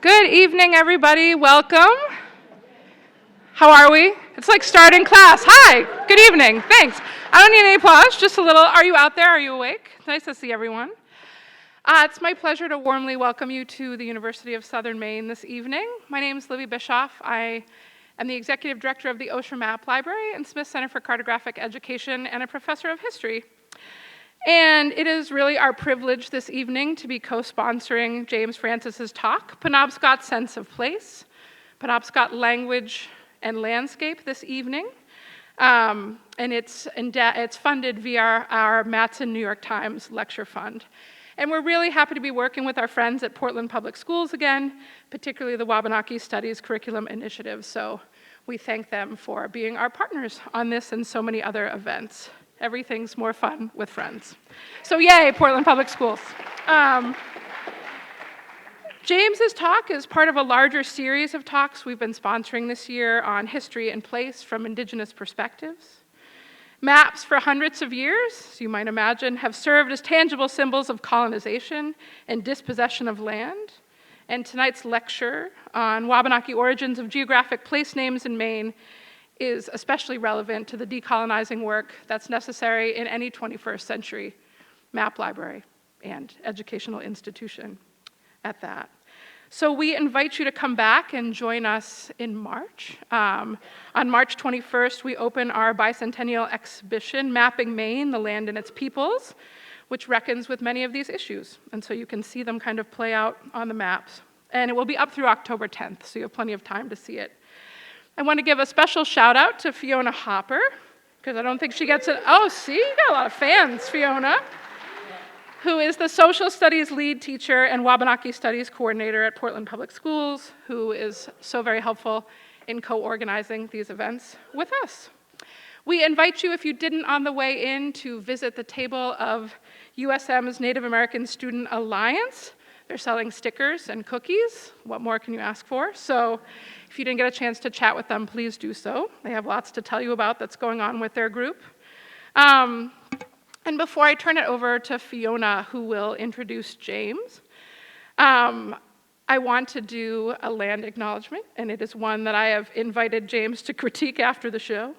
Good evening, everybody. Welcome. How are we? It's like starting class. Hi. Good evening. Thanks. I don't need any applause, just a little. Are you out there? Are you awake? Nice to see everyone. It's my pleasure to warmly welcome you to the University of Southern Maine this evening. My name is Libby Bischoff. I am the executive director of the Osher Map Library and Smith Center for Cartographic Education and a professor of history. And it is really our privilege this evening to be co-sponsoring James Francis's talk, Penobscot Sense of Place, Penobscot Language and Landscape this evening. And it's funded via our Matson New York Times Lecture Fund. And we're really happy to be working with our friends at Portland Public Schools again, particularly the Wabanaki Studies Curriculum Initiative. So we thank them for being our partners on this and so many other events. Everything's more fun with friends. So yay, Portland Public Schools. James's talk is part of a larger series of talks we've been sponsoring this year on history and place from Indigenous perspectives. Maps for hundreds of years, as you might imagine, have served as tangible symbols of colonization and dispossession of land. And tonight's lecture on Wabanaki origins of geographic place names in Maine is especially relevant to the decolonizing work that's necessary in any 21st century map library and educational institution at that. So we invite you to come back and join us in March. On March 21st, we open our bicentennial exhibition, Mapping Maine, the Land and Its Peoples, which reckons with many of these issues. And so you can see them kind of play out on the maps. And it will be up through October 10th, so you have plenty of time to see it. I want to give a special shout out to Fiona Hopper, because I don't think she gets it. Oh, see, you got a lot of fans, Fiona, who is the social studies lead teacher and Wabanaki studies coordinator at Portland Public Schools, who is so very helpful in co-organizing these events with us. We invite you, if you didn't on the way in, to visit the table of USM's Native American Student Alliance. They're selling stickers and cookies. What more can you ask for? So if you didn't get a chance to chat with them, please do so. They have lots to tell you about that's going on with their group. And before I turn it over to Fiona, who will introduce James, I want to do a land acknowledgement, and it is one that I have invited James to critique after the show.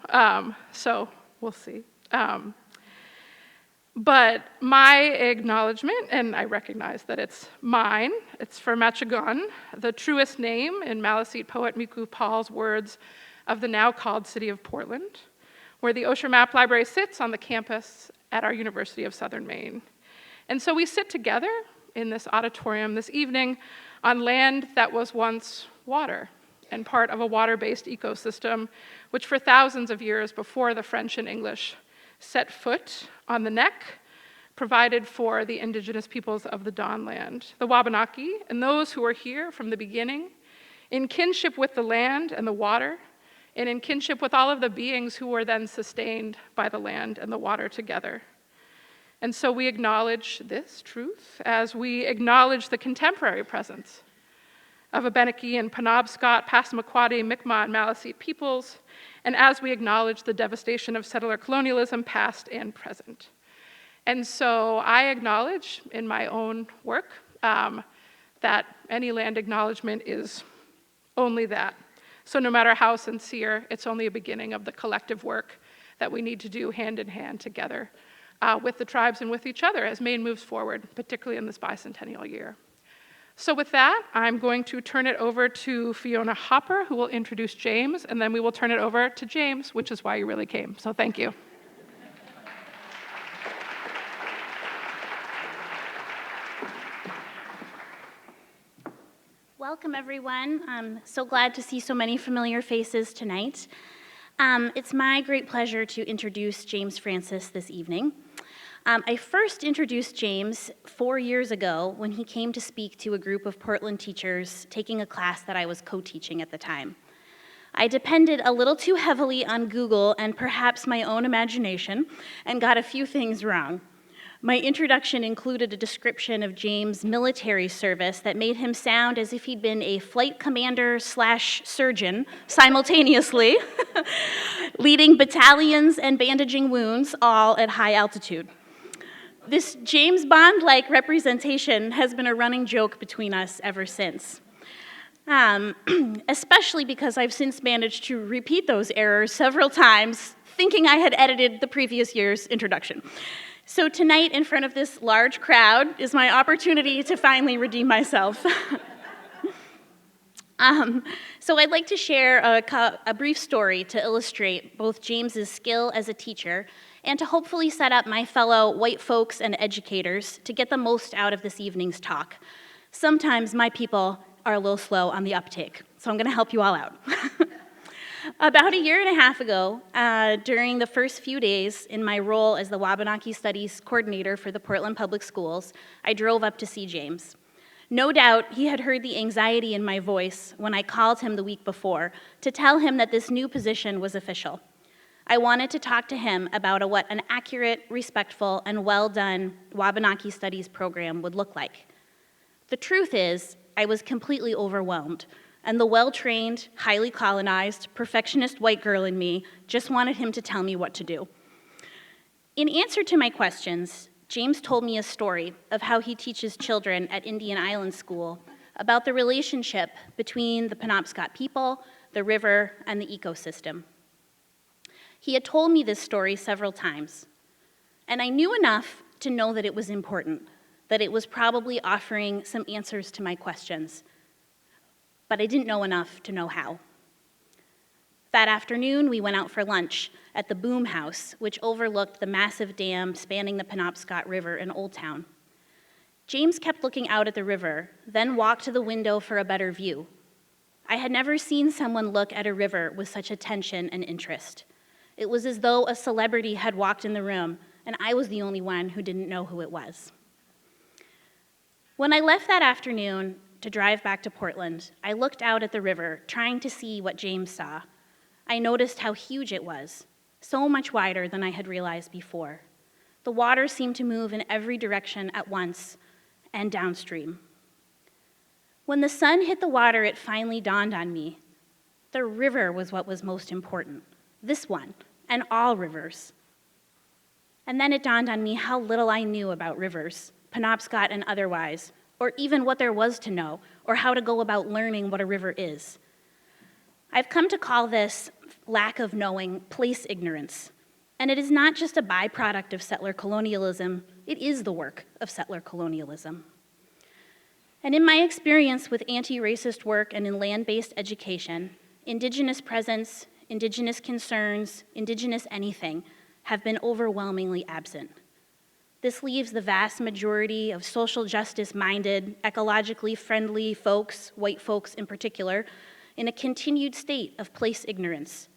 So we'll see. But my acknowledgement, and I recognize that it's mine, it's for Machagon, the truest name in Maliseet poet Miku Paul's words of the now called city of Portland, where the Osher Map Library sits on the campus at our University of Southern Maine. And so we sit together in this auditorium this evening on land that was once water and part of a water-based ecosystem, which for thousands of years before the French and English set foot on the neck, provided for the indigenous peoples of the Dawnland, the Wabanaki, and those who were here from the beginning, in kinship with the land and the water, and in kinship with all of the beings who were then sustained by the land and the water together. And so we acknowledge this truth as we acknowledge the contemporary presence of Wabanaki and Penobscot, Passamaquoddy, Mi'kmaq, and Maliseet peoples, and as we acknowledge the devastation of settler colonialism, past and present. And so I acknowledge in my own work that any land acknowledgement is only that. So no matter how sincere, it's only a beginning of the collective work that we need to do hand in hand together with the tribes and with each other as Maine moves forward, particularly in this bicentennial year. So with that, I'm going to turn it over to Fiona Hopper, who will introduce James, and then we will turn it over to James, which is why you really came. So thank you. Welcome, everyone. I'm so glad to see so many familiar faces tonight. It's my great pleasure to introduce James Francis this evening. I first introduced James 4 years ago when he came to speak to a group of Portland teachers taking a class that I was co-teaching at the time. I depended a little too heavily on Google and perhaps my own imagination and got a few things wrong. My introduction included a description of James' military service that made him sound as if he'd been a flight commander / surgeon simultaneously, leading battalions and bandaging wounds, all at high altitude. This James Bond-like representation has been a running joke between us ever since. especially because I've since managed to repeat those errors several times, thinking I had edited the previous year's introduction. So tonight, in front of this large crowd, is my opportunity to finally redeem myself. So I'd like to share a brief story to illustrate both James's skill as a teacher and to hopefully set up my fellow white folks and educators to get the most out of this evening's talk. Sometimes my people are a little slow on the uptake, so I'm going to help you all out. About a year and a half ago, during the first few days in my role as the Wabanaki Studies Coordinator for the Portland Public Schools, I drove up to see James. No doubt he had heard the anxiety in my voice when I called him the week before to tell him that this new position was official. I wanted to talk to him about what an accurate, respectful, and well-done Wabanaki Studies program would look like. The truth is, I was completely overwhelmed, and the well-trained, highly colonized, perfectionist white girl in me just wanted him to tell me what to do. In answer to my questions, James told me a story of how he teaches children at Indian Island School about the relationship between the Penobscot people, the river, and the ecosystem. He had told me this story several times, and I knew enough to know that it was important, that it was probably offering some answers to my questions, but I didn't know enough to know how. That afternoon, we went out for lunch at the Boom House, which overlooked the massive dam spanning the Penobscot River in Old Town. James kept looking out at the river, then walked to the window for a better view. I had never seen someone look at a river with such attention and interest. It was as though a celebrity had walked in the room, and I was the only one who didn't know who it was. When I left that afternoon to drive back to Portland, I looked out at the river, trying to see what James saw. I noticed how huge it was, so much wider than I had realized before. The water seemed to move in every direction at once and downstream. When the sun hit the water, it finally dawned on me. The river was what was most important, this one, and all rivers. And then it dawned on me how little I knew about rivers, Penobscot and otherwise, or even what there was to know, or how to go about learning what a river is. I've come to call this lack of knowing place ignorance, and it is not just a byproduct of settler colonialism, it is the work of settler colonialism. And in my experience with anti-racist work and in land-based education, Indigenous presence, Indigenous concerns, Indigenous anything have been overwhelmingly absent. This leaves the vast majority of social justice-minded, ecologically friendly folks, white folks in particular, in a continued state of place ignorance.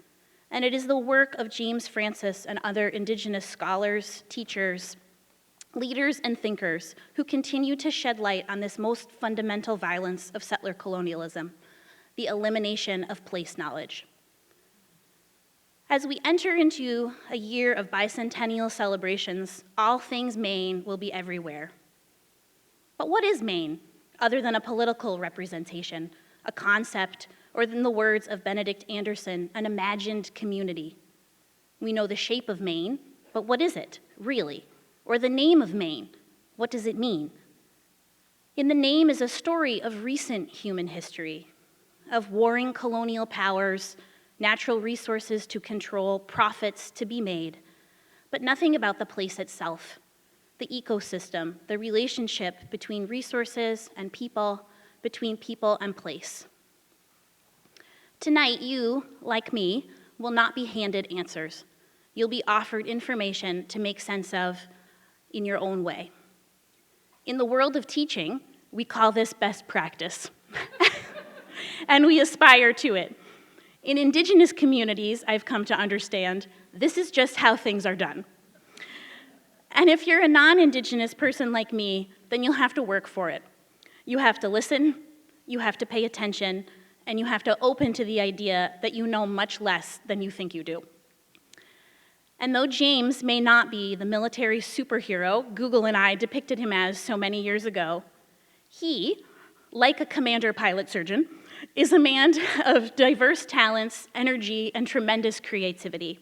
And it is the work of James Francis and other Indigenous scholars, teachers, leaders, and thinkers who continue to shed light on this most fundamental violence of settler colonialism, the elimination of place knowledge. As we enter into a year of bicentennial celebrations, all things Maine will be everywhere. But what is Maine, other than a political representation, a concept, or in the words of Benedict Anderson, an imagined community? We know the shape of Maine, but what is it, really? Or the name of Maine, what does it mean? In the name is a story of recent human history, of warring colonial powers, natural resources to control, profits to be made, but nothing about the place itself, the ecosystem, the relationship between resources and people, between people and place. Tonight, you, like me, will not be handed answers. You'll be offered information to make sense of in your own way. In the world of teaching, we call this best practice, and we aspire to it. In Indigenous communities, I've come to understand, this is just how things are done. And if you're a non-Indigenous person like me, then you'll have to work for it. You have to listen, you have to pay attention, and you have to open to the idea that you know much less than you think you do. And though James may not be the military superhero Google and I depicted him as so many years ago, he, like a commander pilot surgeon, is a man of diverse talents, energy, and tremendous creativity.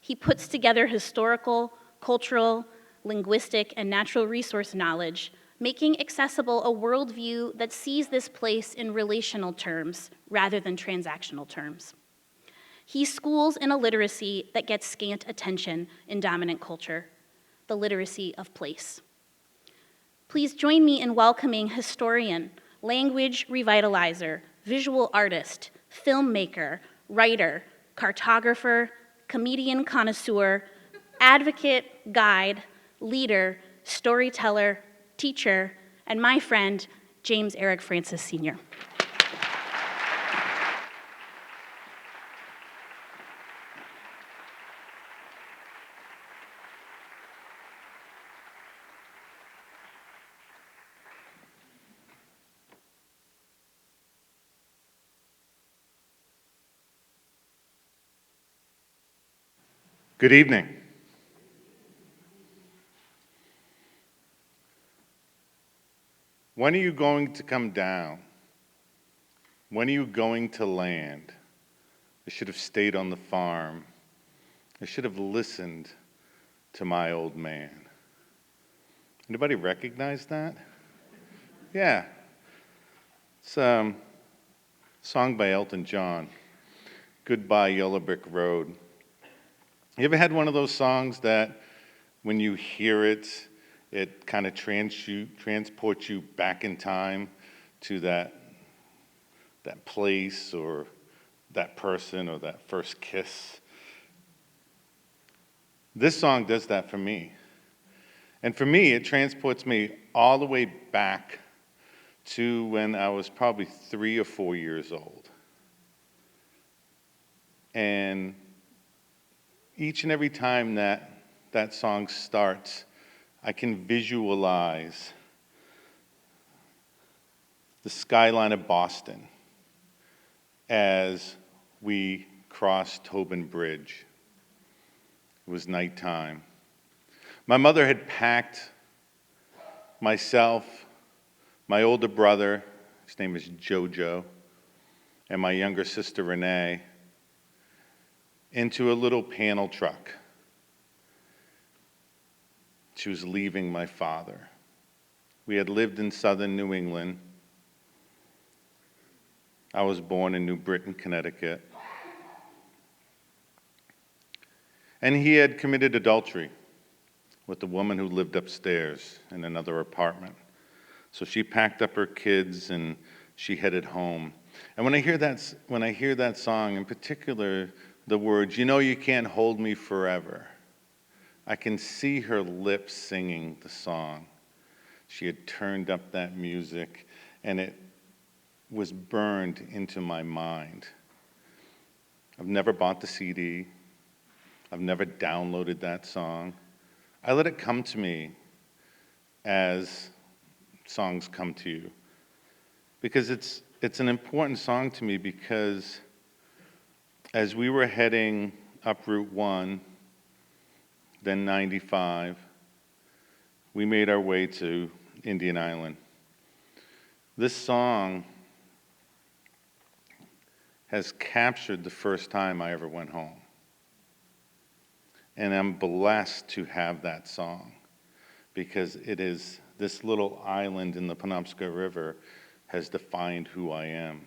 He puts together historical, cultural, linguistic, and natural resource knowledge, making accessible a worldview that sees this place in relational terms rather than transactional terms. He schools in a literacy that gets scant attention in dominant culture, the literacy of place. Please join me in welcoming historian, language revitalizer, visual artist, filmmaker, writer, cartographer, comedian connoisseur, advocate, guide, leader, storyteller, teacher, and my friend, James Eric Francis Sr. Good evening. When are you going to come down? When are you going to land? I should have stayed on the farm. I should have listened to my old man. Anybody recognize that? Yeah. It's a song by Elton John, Goodbye Yellow Brick Road. You ever had one of those songs that when you hear it, it kind of transports you back in time to that place or that person or that first kiss? This song does that for me. And for me, it transports me all the way back to when I was probably 3 or 4 years old. And each and every time that song starts, I can visualize the skyline of Boston as we crossed Tobin Bridge. It was nighttime. My mother had packed myself, my older brother, his name is Jojo, and my younger sister Renee, into a little panel truck. She was leaving my father. We had lived in southern New England. I was born in New Britain, Connecticut. And he had committed adultery with the woman who lived upstairs in another apartment. So she packed up her kids and she headed home. And when I hear that song, in particular, the words, "You know you can't hold me forever," I can see her lips singing the song. She had turned up that music, and it was burned into my mind. I've never bought the CD. I've never downloaded that song. I let it come to me as songs come to you. Because it's an important song to me, because as we were heading up Route 1, then 95, we made our way to Indian Island. This song has captured the first time I ever went home. And I'm blessed to have that song, because it is this little island in the Penobscot River has defined who I am.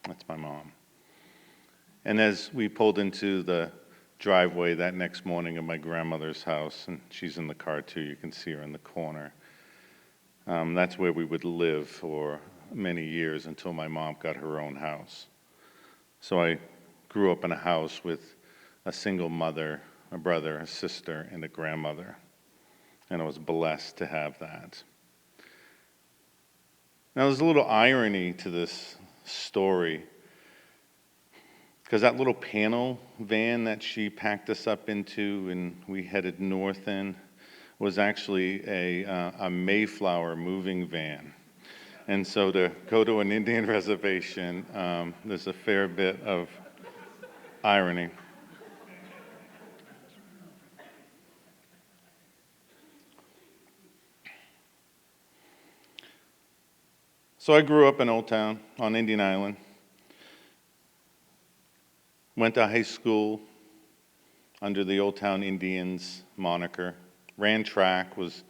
That's my mom. And as we pulled into the driveway that next morning of my grandmother's house, and she's in the car too, you can see her in the corner. That's where we would live for many years until my mom got her own house. So I grew up in a house with a single mother, a brother, a sister, and a grandmother. And I was blessed to have that. Now there's a little irony to this story, because that little panel van that she packed us up into and we headed north in was actually a Mayflower moving van. And so to go to an Indian reservation, there's a fair bit of irony. So I grew up in Old Town on Indian Island. Went to high school under the Old Town Indians moniker. Ran track, was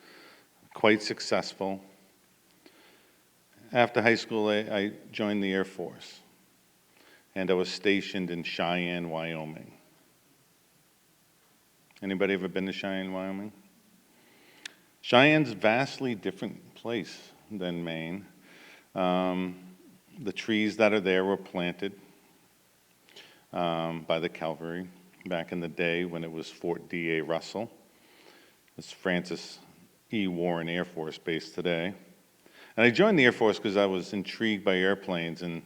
quite successful. After high school, I joined the Air Force, and I was stationed in Cheyenne, Wyoming. Anybody ever been to Cheyenne, Wyoming? Cheyenne's a vastly different place than Maine. The trees that are there were planted by the cavalry back in the day when it was Fort D.A. Russell. It's Francis E. Warren Air Force Base today. And I joined the Air Force because I was intrigued by airplanes, and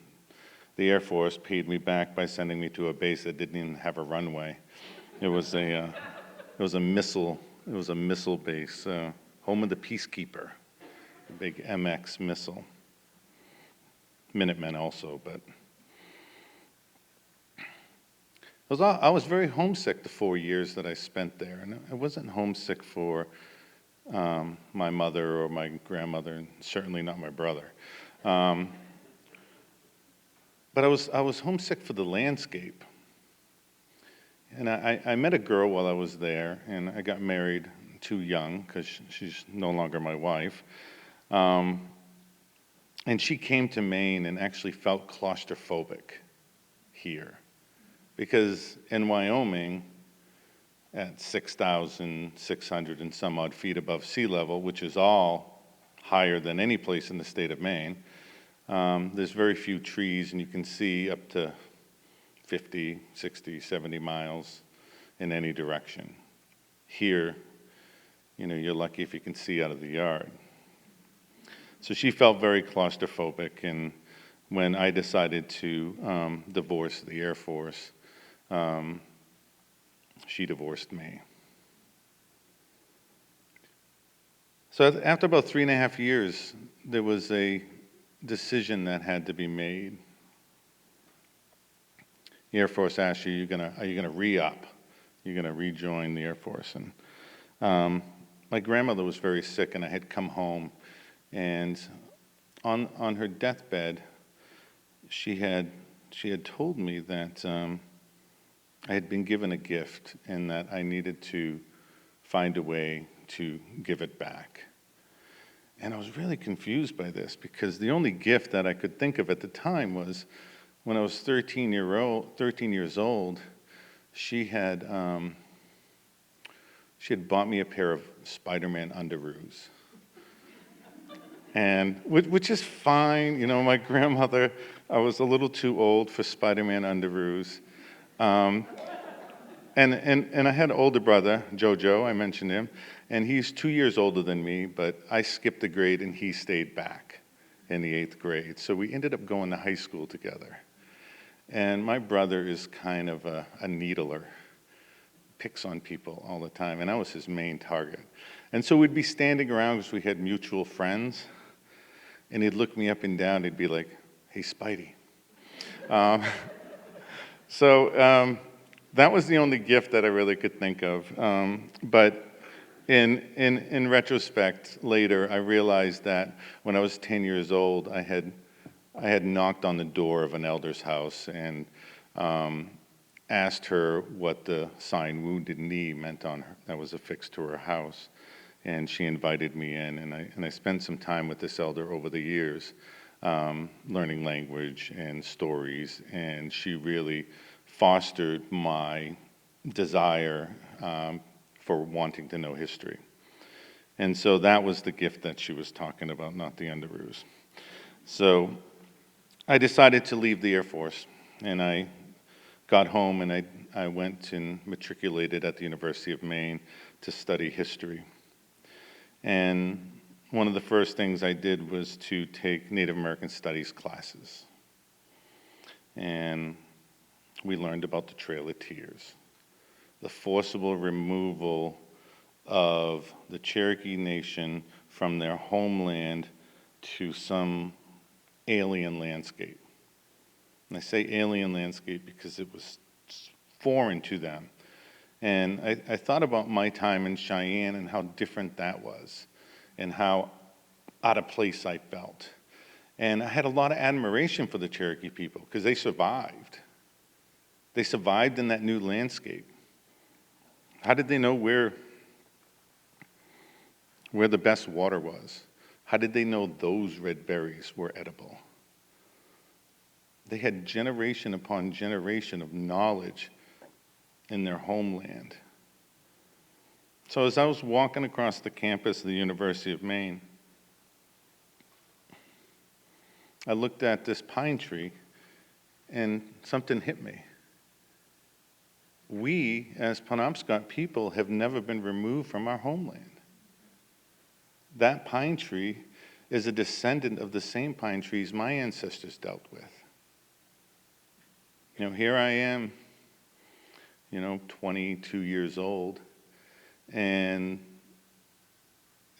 the Air Force paid me back by sending me to a base that didn't even have a runway. It was a missile base, home of the Peacekeeper, a big MX missile. Minutemen also, but I was very homesick the 4 years that I spent there, and I wasn't homesick for my mother or my grandmother, and certainly not my brother. But I was homesick for the landscape. And I met a girl while I was there, and I got married too young because she's no longer my wife. And she came to Maine and actually felt claustrophobic here. Because in Wyoming, at 6,600 and some odd feet above sea level, which is all higher than any place in the state of Maine, there's very few trees, and you can see up to 50, 60, 70 miles in any direction. Here, you're lucky if you can see out of the yard. So she felt very claustrophobic, and when I decided to divorce the Air Force, she divorced me. So after about 3.5 years, there was a decision that had to be made. The Air Force asked you, are you gonna re-up? You're gonna rejoin the Air Force? And my grandmother was very sick, and I had come home, and on her deathbed, she had told me that I had been given a gift and that I needed to find a way to give it back. And I was really confused by this because the only gift that I could think of at the time was when I was 13 years old, she had bought me a pair of Spider-Man underoos. And which is fine, my grandmother, I was a little too old for Spider-Man underoos. And I had an older brother, Jojo, I mentioned him, and he's 2 years older than me, but I skipped a grade and he stayed back in the 8th grade. So we ended up going to high school together. And my brother is kind of a needler, picks on people all the time, and I was his main target. And so we'd be standing around because we had mutual friends, and he'd look me up and down, he'd be like, "Hey, Spidey." So that was the only gift that I really could think of. But in retrospect, later, I realized that when I was 10 years old, I had knocked on the door of an elder's house and asked her what the sign "Wounded Knee" meant on her. That was affixed to her house. And she invited me in, and I spent some time with this elder over the years, learning language and stories, and she really fostered my desire for wanting to know history. And so that was the gift that she was talking about, not the underoos. So I decided to leave the Air Force, and I got home and I went and matriculated at the University of Maine to study history. And one of the first things I did was to take Native American Studies classes. And we learned about the Trail of Tears, the forcible removal of the Cherokee Nation from their homeland to some alien landscape. And I say alien landscape because it was foreign to them. And I thought about my time in Cheyenne and how different that was and how out of place I felt. And I had a lot of admiration for the Cherokee people because they survived. They survived in that new landscape. How did they know where the best water was? How did they know those red berries were edible? They had generation upon generation of knowledge in their homeland. So as I was walking across the campus of the University of Maine, I looked at this pine tree and something hit me. We, as Penobscot people, have never been removed from our homeland. That pine tree is a descendant of the same pine trees my ancestors dealt with. Here I am, 22 years old, and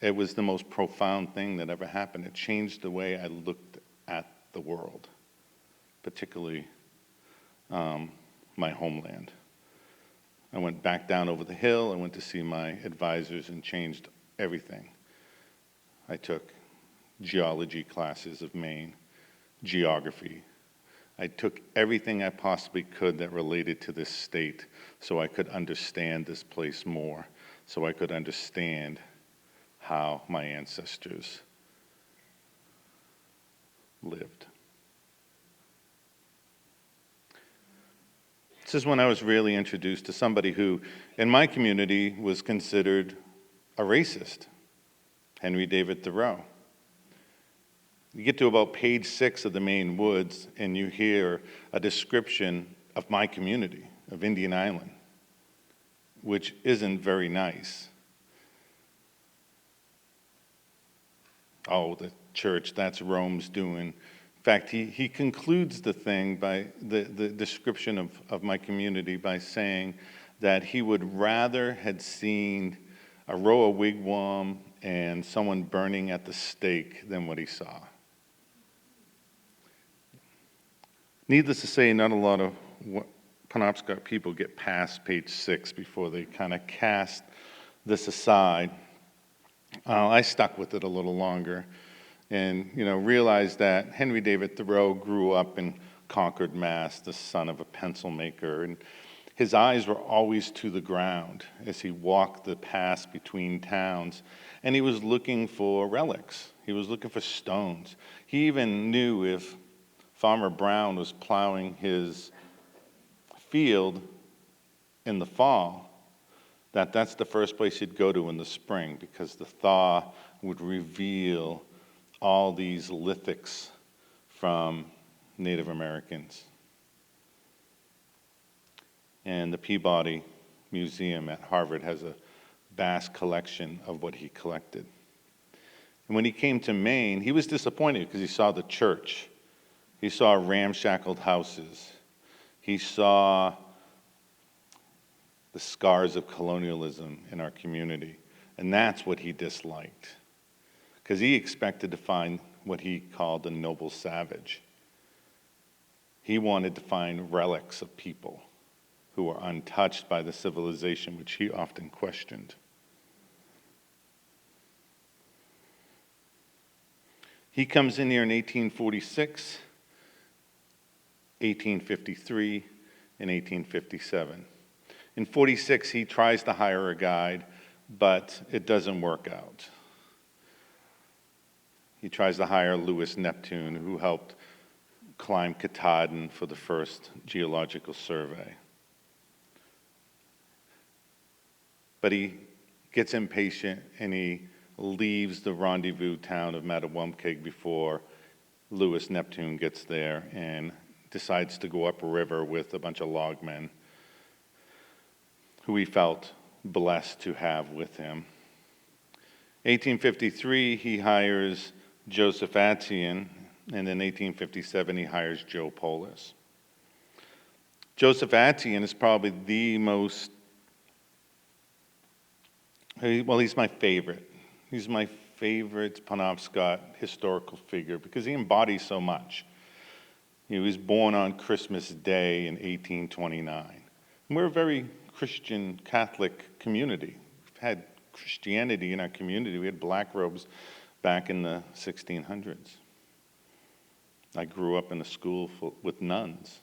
it was the most profound thing that ever happened. It changed the way I looked at the world, particularly my homeland. I went back down over the hill. I went to see my advisors and changed everything. I took geology classes of Maine, geography. I took everything I possibly could that related to this state so I could understand this place more, so I could understand how my ancestors lived. This is when I was really introduced to somebody who, in my community, was considered a racist, Henry David Thoreau. You get to about page 6 of the Maine Woods, and you hear a description of my community, of Indian Island, which isn't very nice. Oh, the church, that's Rome's doing. In fact, he concludes the thing by the description of my community by saying that he would rather had seen a row of wigwam and someone burning at the stake than what he saw. Needless to say, not a lot of Penobscot people get past page 6 before they kind of cast this aside. I stuck with it a little longer and realized that Henry David Thoreau grew up in Concord, Mass., the son of a pencil maker, and his eyes were always to the ground as he walked the paths between towns, and he was looking for relics. He was looking for stones. He even knew if Farmer Brown was plowing his field in the fall, that's the first place he'd go to in the spring, because the thaw would reveal all these lithics from Native Americans. And the Peabody Museum at Harvard has a vast collection of what he collected. And when he came to Maine, he was disappointed because he saw the church. He saw ramshackled houses. He saw the scars of colonialism in our community. And that's what he disliked, because he expected to find what he called a noble savage. He wanted to find relics of people who were untouched by the civilization, which he often questioned. He comes in here in 1846, 1853, and 1857. In 46, he tries to hire a guide, but it doesn't work out. He tries to hire Louis Neptune, who helped climb Katahdin for the first geological survey. But he gets impatient and he leaves the rendezvous town of Mattawamkeag before Louis Neptune gets there and decides to go upriver with a bunch of logmen who he felt blessed to have with him. 1853, he hires Joseph Atzian, and in 1857, he hires Joe Poulos. Joseph Atzian is probably the most, well, he's my favorite. He's my favorite Penobscot historical figure because he embodies so much. He was born on Christmas Day in 1829. And we're a very Christian Catholic community. We've had Christianity in our community. We had black robes back in the 1600s. I grew up in a school with nuns.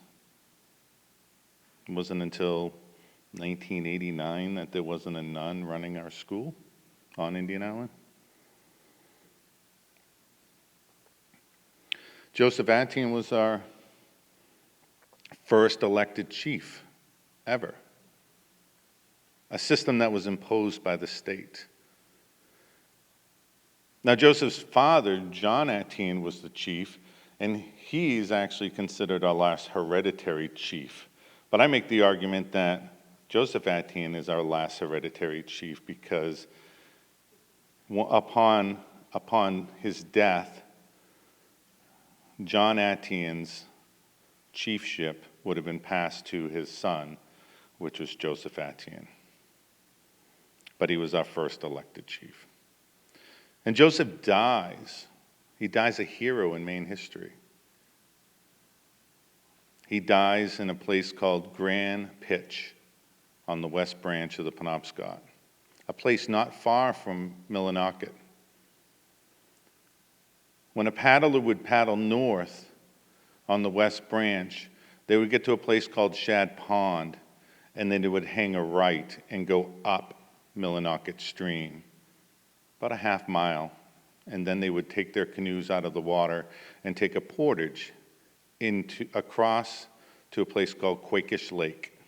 It wasn't until 1989 that there wasn't a nun running our school on Indian Island. Joseph Atkins was our first elected chief ever, a system that was imposed by the state. Now, Joseph's father, John Atkins, was the chief, and he's actually considered our last hereditary chief. But I make the argument that Joseph Atkins is our last hereditary chief because upon his death, John Atkins' chiefship would have been passed to his son, which was Joseph Atkins. But he was our first elected chief. And Joseph dies. He dies a hero in Maine history. He dies in a place called Grand Pitch on the west branch of the Penobscot, a place not far from Millinocket. When a paddler would paddle north on the west branch, they would get to a place called Shad Pond, and then they would hang a right and go up Millinocket Stream, about a half mile, and then they would take their canoes out of the water and take a portage across to a place called Quakish Lake.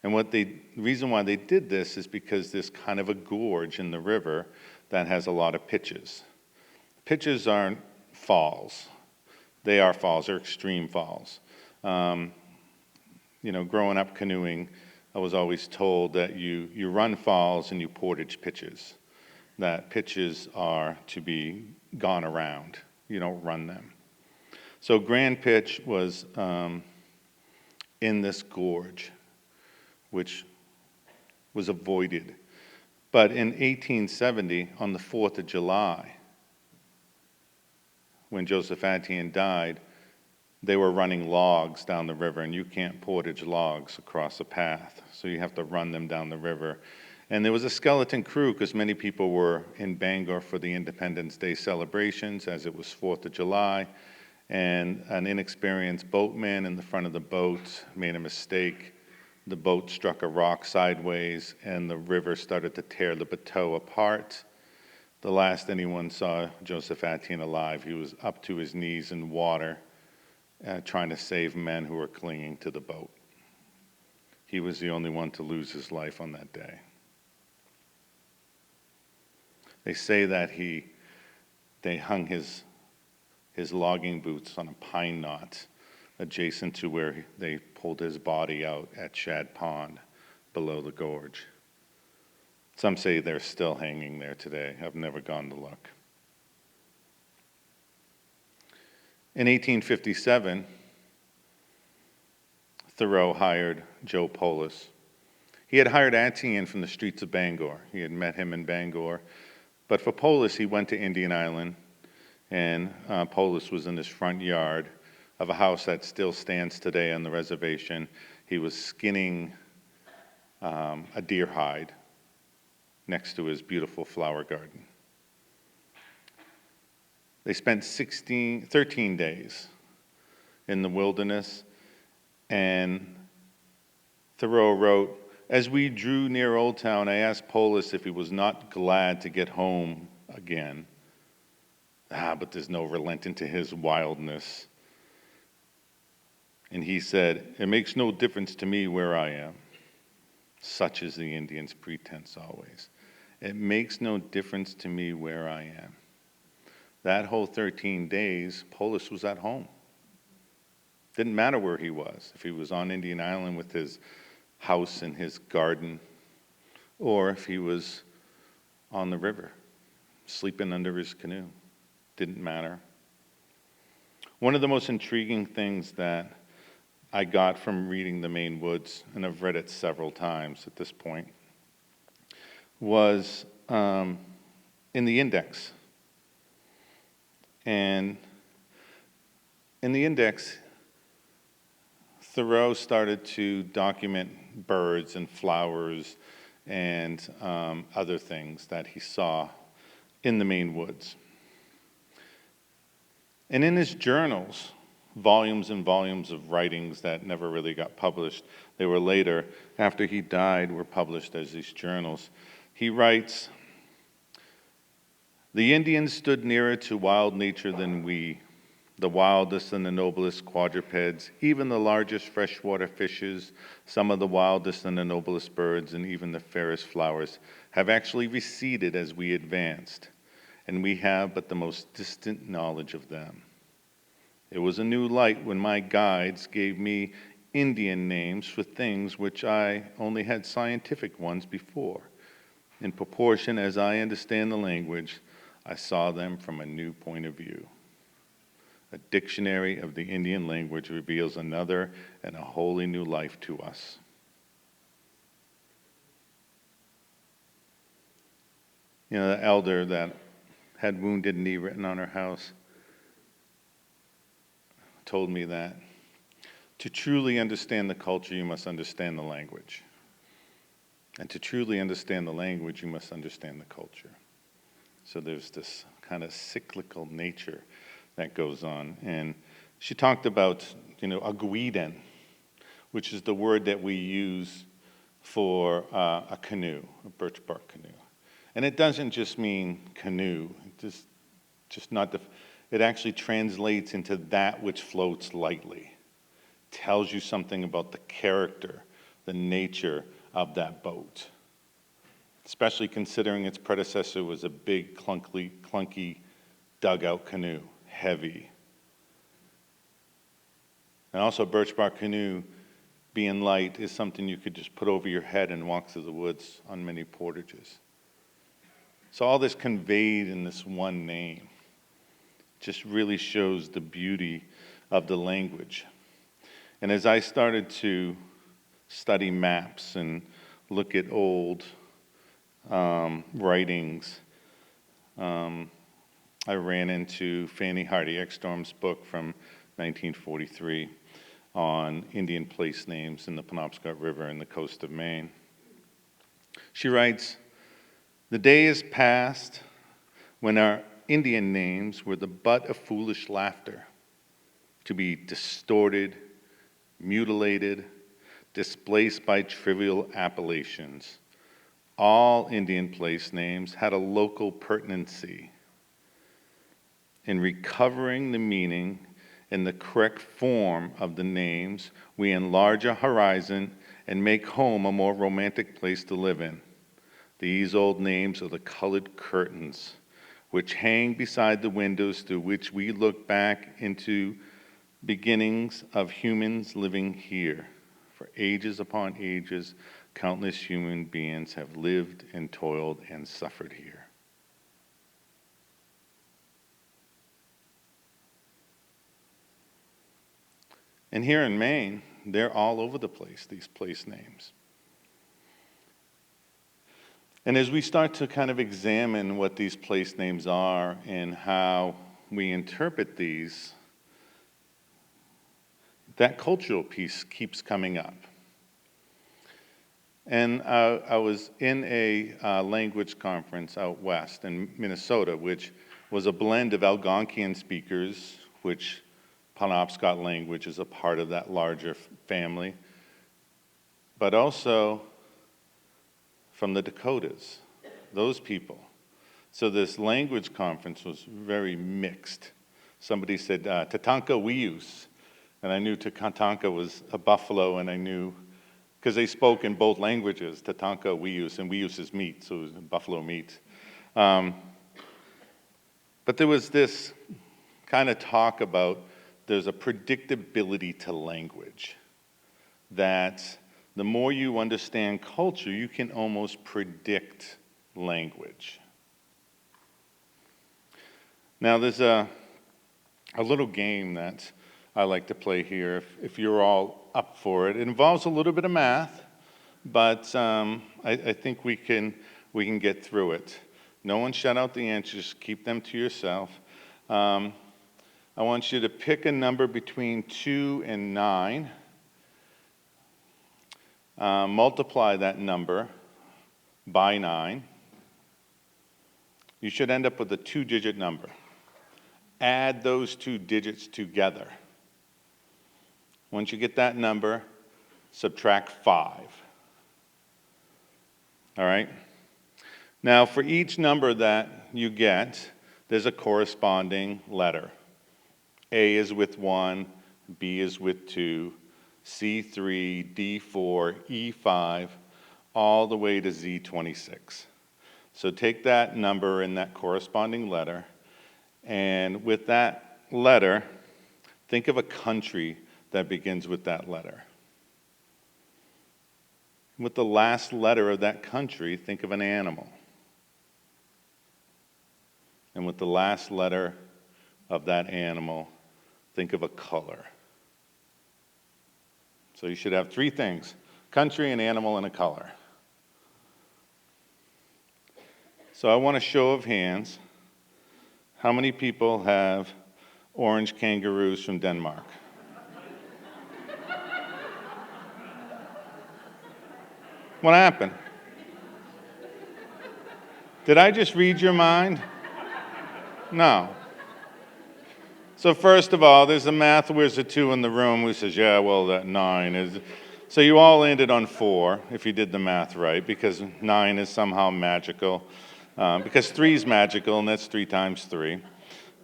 And the reason why they did this is because there's kind of a gorge in the river that has a lot of pitches. Pitches aren't falls. They are falls. They're extreme falls. Growing up canoeing, I was always told that you run falls and you portage pitches. That pitches are to be gone around. You don't run them. So Grand Pitch was in this gorge, which was avoided. But in 1870, on the 4th of July, when Joseph Atkins died, they were running logs down the river, and you can't portage logs across a path, so you have to run them down the river. And there was a skeleton crew because many people were in Bangor for the Independence Day celebrations, as it was 4th of July, and an inexperienced boatman in the front of the boat made a mistake. The boat struck a rock sideways, and the river started to tear the bateau apart. The last anyone saw Joseph Atkins alive, he was up to his knees in water, trying to save men who were clinging to the boat. He was the only one to lose his life on that day. They say that they hung his logging boots on a pine knot adjacent to where they pulled his body out at Shad Pond below the gorge. Some say they're still hanging there today. I've never gone to look. In 1857, Thoreau hired Joe Poulos. He had hired Atkins from the streets of Bangor. He had met him in Bangor. But for Poulos, he went to Indian Island, and Poulos was in his front yard of a house that still stands today on the reservation. He was skinning a deer hide next to his beautiful flower garden. They spent 13 days in the wilderness, and Thoreau wrote, "As we drew near Old Town, I asked Poulos if he was not glad to get home again. But there's no relenting to his wildness. And he said, 'It makes no difference to me where I am.' Such is the Indian's pretense always. It makes no difference to me where I am." That whole 13 days, Poulos was at home. Didn't matter where he was. If he was on Indian Island with his house and his garden, or if he was on the river, sleeping under his canoe. Didn't matter. One of the most intriguing things that I got from reading The Maine Woods, and I've read it several times at this point, was in the index. And in the index, Thoreau started to document birds and flowers and other things that he saw in the Maine woods. And in his journals, volumes and volumes of writings that never really got published. They were later, after he died, were published as these journals. He writes, "The Indians stood nearer to wild nature than we, the wildest and the noblest quadrupeds, even the largest freshwater fishes, some of the wildest and the noblest birds, and even the fairest flowers have actually receded as we advanced, and we have but the most distant knowledge of them. It was a new light when my guides gave me Indian names for things which I only had scientific ones before. In proportion as I understand the language, I saw them from a new point of view. A dictionary of the Indian language reveals another and a wholly new life to us." You know, the elder that had Wounded Knee written on her house told me that to truly understand the culture, you must understand the language. And to truly understand the language, you must understand the culture. So there's this kind of cyclical nature that goes on. And she talked about, a guiden, which is the word that we use for a canoe, a birch bark canoe. And it doesn't just mean canoe, it actually translates into that which floats lightly. Tells you something about the character, the nature of that boat. Especially considering its predecessor was a big, clunky dugout canoe, heavy. And also, a birch bark canoe, being light, is something you could just put over your head and walk through the woods on many portages. So all this conveyed in this one name just really shows the beauty of the language. And as I started to study maps and look at old writings, I ran into Fanny Hardy Ekstrom's book from 1943 on Indian place names in the Penobscot River and the coast of Maine. She writes, "The day is past when our Indian names were the butt of foolish laughter, to be distorted, mutilated, displaced by trivial appellations. All Indian place names had a local pertinency. In recovering the meaning and the correct form of the names, we enlarge our horizon and make home a more romantic place to live in. These old names are the colored curtains which hang beside the windows through which we look back into beginnings of humans living here. For ages upon ages, countless human beings have lived and toiled and suffered here." And here in Maine, they're all over the place, these place names. And as we start to kind of examine what these place names are and how we interpret these, that cultural piece keeps coming up. And I was in a language conference out west in Minnesota, which was a blend of Algonkian speakers, which Penobscot language is a part of that larger family, but also from the Dakotas, those people. So this language conference was very mixed. Somebody said, Tatanka Wiyus, and I knew Tatanka was a buffalo, and I knew, because they spoke in both languages, Tatanka Wiyus, and Wiyus is meat, so it was buffalo meat. But there was this kind of talk about there's a predictability to language, that the more you understand culture, you can almost predict language. Now, there's a little game that I like to play here, if you're all up for it. It involves a little bit of math, but I think we can get through it. No one shout out the answers, keep them to yourself. I want you to pick a number between 2 and 9. Multiply that number by 9. You should end up with a 2-digit number. Add those 2 digits together. Once you get that number, subtract 5. All right? Now, for each number that you get, there's a corresponding letter. A is with 1, B is with 2, C3, D4, E5, all the way to Z26. So take that number and that corresponding letter, and with that letter, think of a country that begins with that letter. With the last letter of that country, think of an animal. And with the last letter of that animal, think of a color. So you should have 3 things: country, an animal, and a color. So I want a show of hands. How many people have orange kangaroos from Denmark? What happened? Did I just read your mind? No. So first of all, there's a math wizard 2 in the room who says, yeah, well, that 9 is... So you all landed on 4, if you did the math right, because 9 is somehow magical, because 3 is magical, and that's 3 times 3.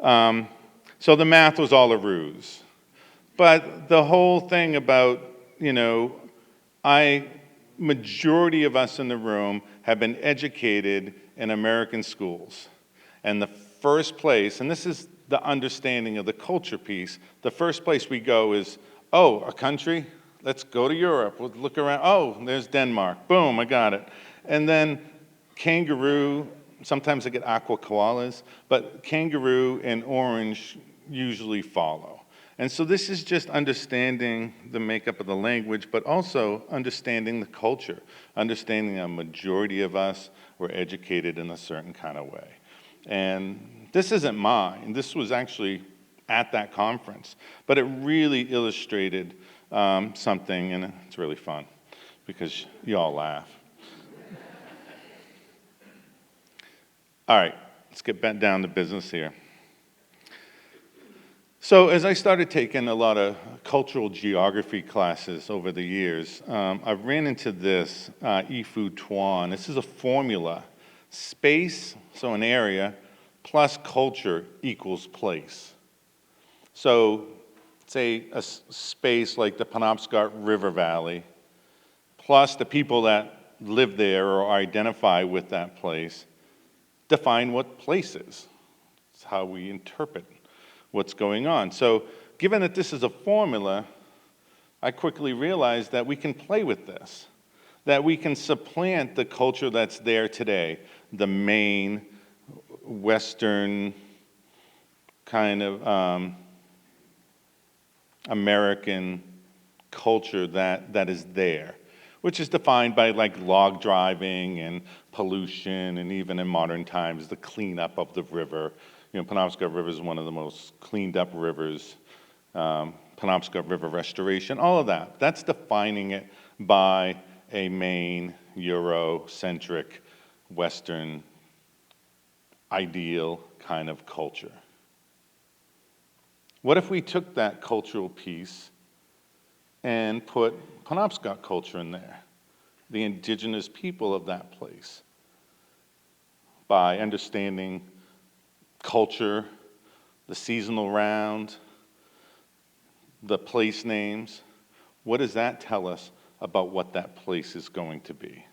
So the math was all a ruse. But the whole thing about, majority of us in the room have been educated in American schools. And the first place, and this is the understanding of the culture piece, the first place we go is, oh, a country? Let's go to Europe. We'll look around. Oh, there's Denmark. Boom, I got it. And then kangaroo, sometimes I get aqua koalas, but kangaroo and orange usually follow. And so this is just understanding the makeup of the language, but also understanding the culture, understanding a majority of us were educated in a certain kind of way. And this isn't mine. This was actually at that conference. But it really illustrated something, and it's really fun because you all laugh. All right, let's get back down to business here. So as I started taking a lot of cultural geography classes over the years, I ran into this, Ifu Tuan. This is a formula. Space, so an area, plus culture equals place. So say a space like the Penobscot River Valley, plus the people that live there or identify with that place, define what place is. It's how we interpret what's going on. So given that this is a formula, I quickly realized that we can play with this, that we can supplant the culture that's there today, the Maine, Western kind of American culture that is there, which is defined by like log driving and pollution, and even in modern times, the cleanup of the river. Penobscot River is one of the most cleaned up rivers, Penobscot River restoration, all of that. That's defining it by a Maine, Eurocentric, Western, ideal kind of culture. What if we took that cultural piece and put Penobscot culture in there, the indigenous people of that place, by understanding culture, the seasonal round, the place names? What does that tell us about what that place is going to be?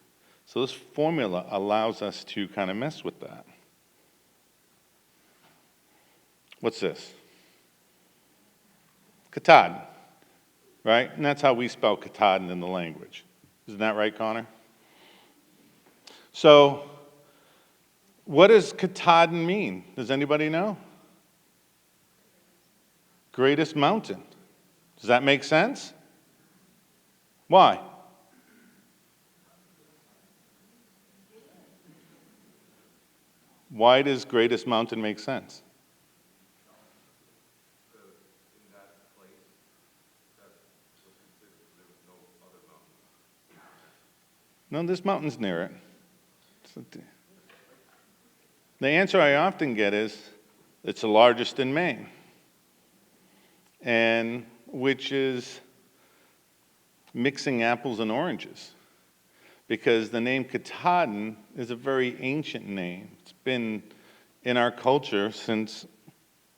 So this formula allows us to kind of mess with that. What's this? Katahdin, right? And that's how we spell Katahdin in the language. Isn't that right, Connor? So, what does Katahdin mean? Does anybody know? Greatest mountain. Does that make sense? Why? Why does greatest mountain make sense? No, this mountain's near it. The answer I often get is, it's the largest in Maine, and which is mixing apples and oranges, because the name Katahdin is a very ancient name. It's been in our culture since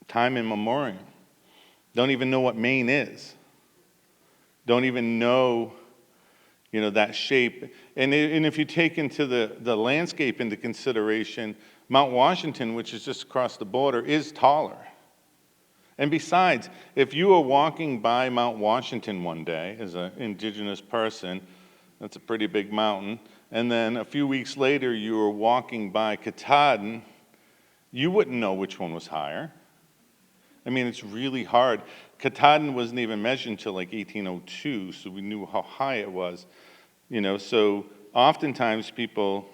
time immemorial. Don't even know what Maine is. Don't even know, that shape. And if you take into the landscape into consideration, Mount Washington, which is just across the border, is taller. And besides, if you are walking by Mount Washington one day as an Indigenous person, that's a pretty big mountain, and then a few weeks later you were walking by Katahdin, you wouldn't know which one was higher. I mean, it's really hard. Katahdin wasn't even measured until like 1802, so we knew how high it was. So oftentimes people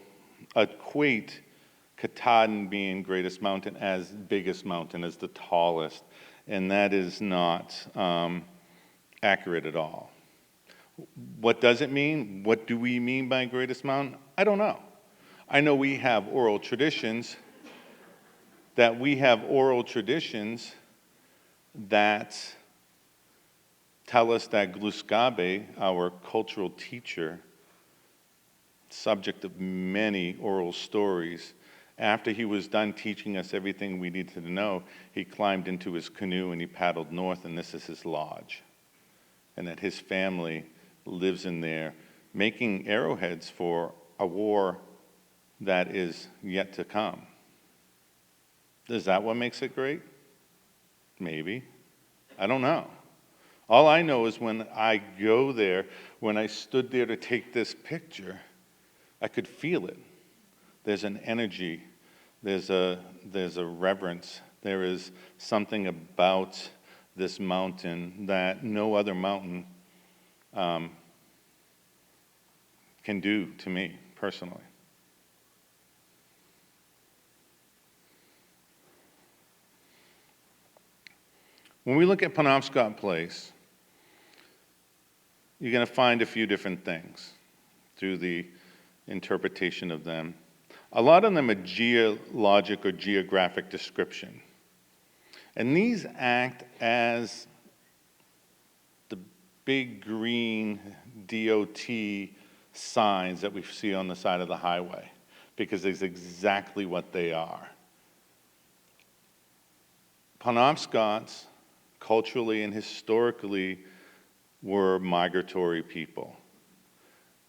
equate Katahdin being greatest mountain as biggest mountain, as the tallest, and that is not accurate at all. What does it mean? What do we mean by greatest mountain? I don't know. I know we have oral traditions that tell us that Gluskabe, our cultural teacher, subject of many oral stories, after he was done teaching us everything we needed to know, he climbed into his canoe and he paddled north, and this is his lodge. And that his family lives in there, making arrowheads for a war that is yet to come. Is that what makes it great? Maybe. I don't know. All I know is when I go there, when I stood there to take this picture, I could feel it. There's an energy, there's a reverence, there is something about this mountain that no other mountain can do to me personally. When we look at Penobscot Place, you're going to find a few different things through the interpretation of them. A lot of them are geologic or geographic description. And these act as the big green DOT signs that we see on the side of the highway, because it's exactly what they are. Penobscots, culturally and historically, were migratory people.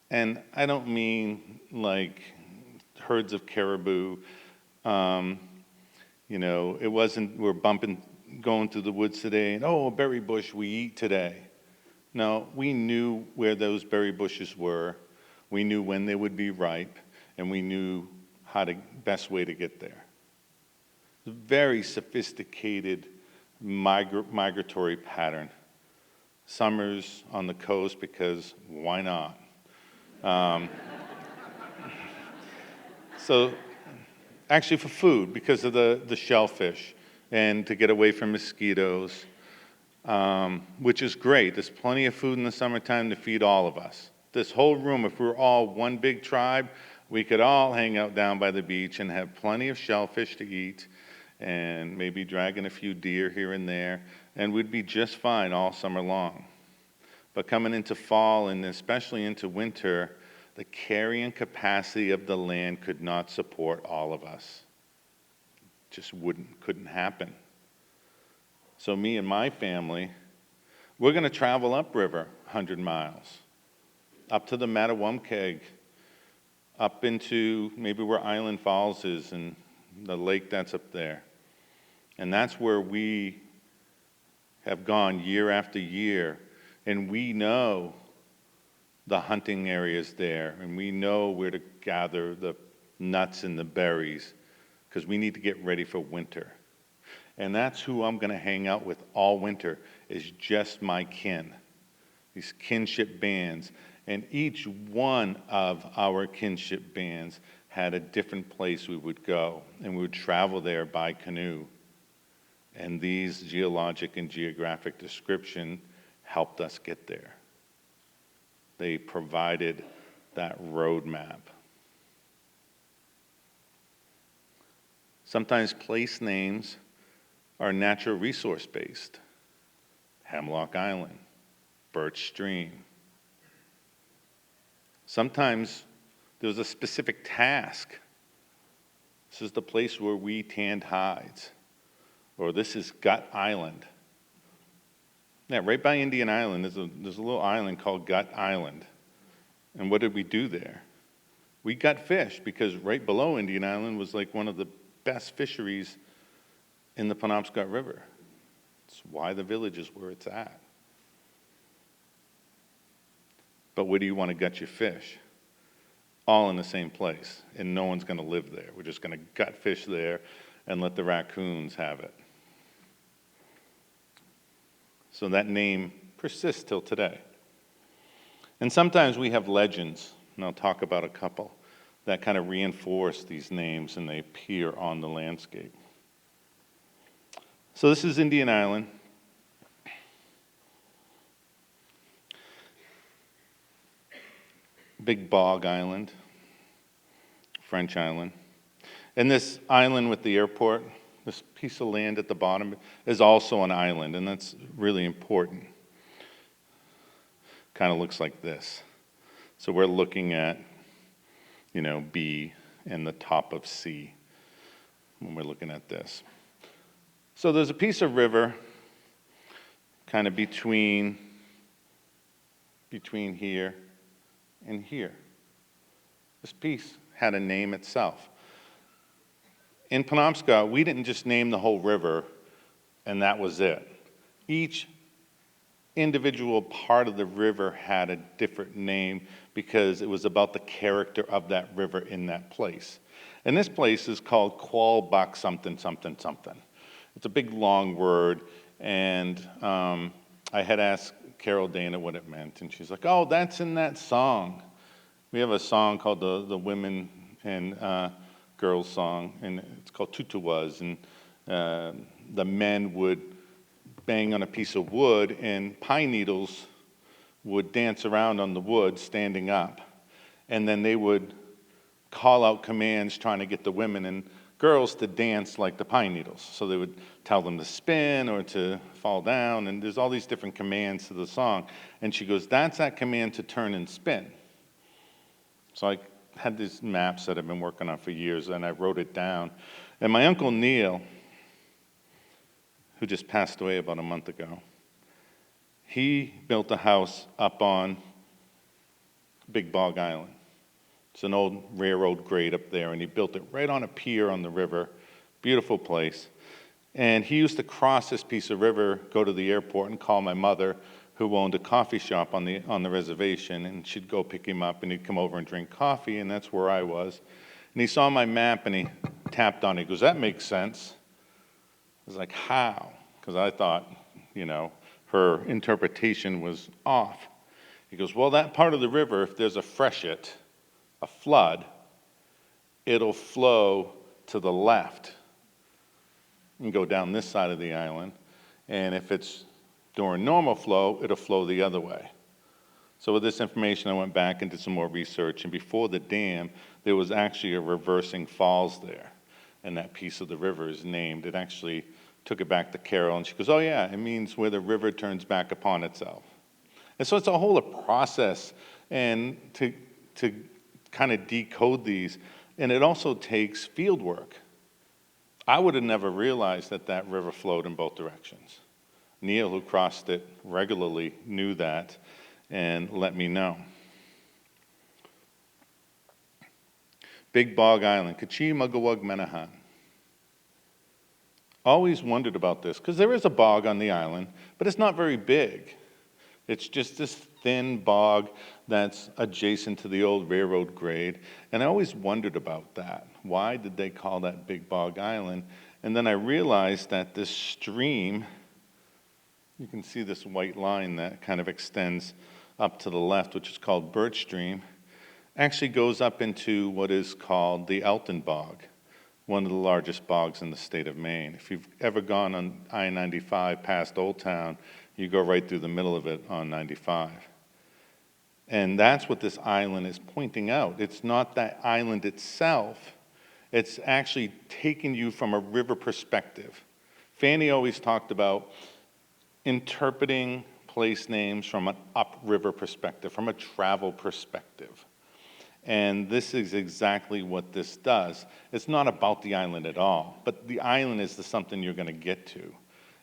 And I don't mean like herds of caribou. It wasn't we're going through the woods today and, a berry bush we eat today. No, we knew where those berry bushes were. We knew when they would be ripe, and we knew best way to get there. Very sophisticated migratory pattern. Summers on the coast, because why not? So actually for food, because of the shellfish, and to get away from mosquitoes, which is great. There's plenty of food in the summertime to feed all of us. This whole room, if we're all one big tribe, we could all hang out down by the beach and have plenty of shellfish to eat, and maybe dragging a few deer here and there, and we'd be just fine all summer long. But coming into fall, and especially into winter, the carrying capacity of the land could not support all of us. Just couldn't happen. So me and my family, we're going to travel upriver 100 miles, up to the Mattawamkeag, up into maybe where Island Falls is and the lake that's up there. And that's where we have gone year after year, and we know the hunting areas there, and we know where to gather the nuts and the berries, because we need to get ready for winter. And that's who I'm going to hang out with all winter, is just my kin, these kinship bands. And each one of our kinship bands had a different place we would go, and we would travel there by canoe. And these geologic and geographic description helped us get there. They provided that roadmap. Sometimes place names are natural resource based. Hemlock Island, Birch Stream, Sometimes there was a specific task. This is the place where we tanned hides. Or this is Gut Island. Yeah, right by Indian Island, there's a little island called Gut Island. And what did we do there? We gut fish because right below Indian Island was like one of the best fisheries in the Penobscot River. It's why the village is where it's at. But where do you want to gut your fish? All in the same place, and no one's going to live there. We're just going to gut fish there and let the raccoons have it. So that name persists till today. And sometimes we have legends, and I'll talk about a couple, that kind of reinforce these names and they appear on the landscape. So this is Indian Island. Big Bog Island, French Island. And this island with the airport, this piece of land at the bottom, is also an island, and that's really important. Kind of looks like this. So we're looking at, B and the top of C when we're looking at this. So there's a piece of river kind of between here and here. This piece had a name itself. In Penobscot, we didn't just name the whole river and that was it. Each individual part of the river had a different name because it was about the character of that river in that place. And this place is called Qualbuck something, something, something. It's a big long word, and I had asked Carol Dana what it meant, and she's like, oh, that's in that song. We have a song called the Women and Girls song, and it's called Tutuwas, and the men would bang on a piece of wood, and pine needles would dance around on the wood standing up, and then they would call out commands trying to get the women and girls to dance like the pine needles. So they would tell them to spin or to fall down, and there's all these different commands to the song. And she goes, that's that command to turn and spin. So I had these maps that I've been working on for years, and I wrote it down. And my Uncle Neil, who just passed away about a month ago, he built a house up on Big Bog Island. It's an old railroad grade up there, and he built it right on a pier on the river. Beautiful place. And he used to cross this piece of river, go to the airport, and call my mother, who owned a coffee shop on the reservation, and she'd go pick him up, and he'd come over and drink coffee, and that's where I was. And he saw my map, and he tapped on it. He goes, that makes sense. I was like, how? Because I thought, her interpretation was off. He goes, well, that part of the river, if there's a freshet, a flood, it'll flow to the left and go down this side of the island. And if it's during normal flow, it'll flow the other way. So with this information, I went back and did some more research. And before the dam, there was actually a reversing falls there. And that piece of the river is named. It actually took it back to Carol, and she goes, oh yeah, it means where the river turns back upon itself. And so it's a whole process, and to kind of decode these, and it also takes field work. I would have never realized that river flowed in both directions. Neil, who crossed it regularly, knew that and let me know. Big Bog Island, Kachi Mugawug Menahan. Always wondered about this, because there is a bog on the island, but it's not very big. It's just this thin bog that's adjacent to the old railroad grade, and I always wondered about that. Why did they call that Big Bog Island? And then I realized that this stream, you can see this white line that kind of extends up to the left, which is called Birch Stream, actually goes up into what is called the Elton Bog, one of the largest bogs in the state of Maine. If you've ever gone on I-95 past Old Town, you go right through the middle of it on 95. And that's what this island is pointing out. It's not that island itself. It's actually taking you from a river perspective. Fanny always talked about interpreting place names from an upriver perspective, from a travel perspective. And this is exactly what this does. It's not about the island at all, but the island is something you're going to get to.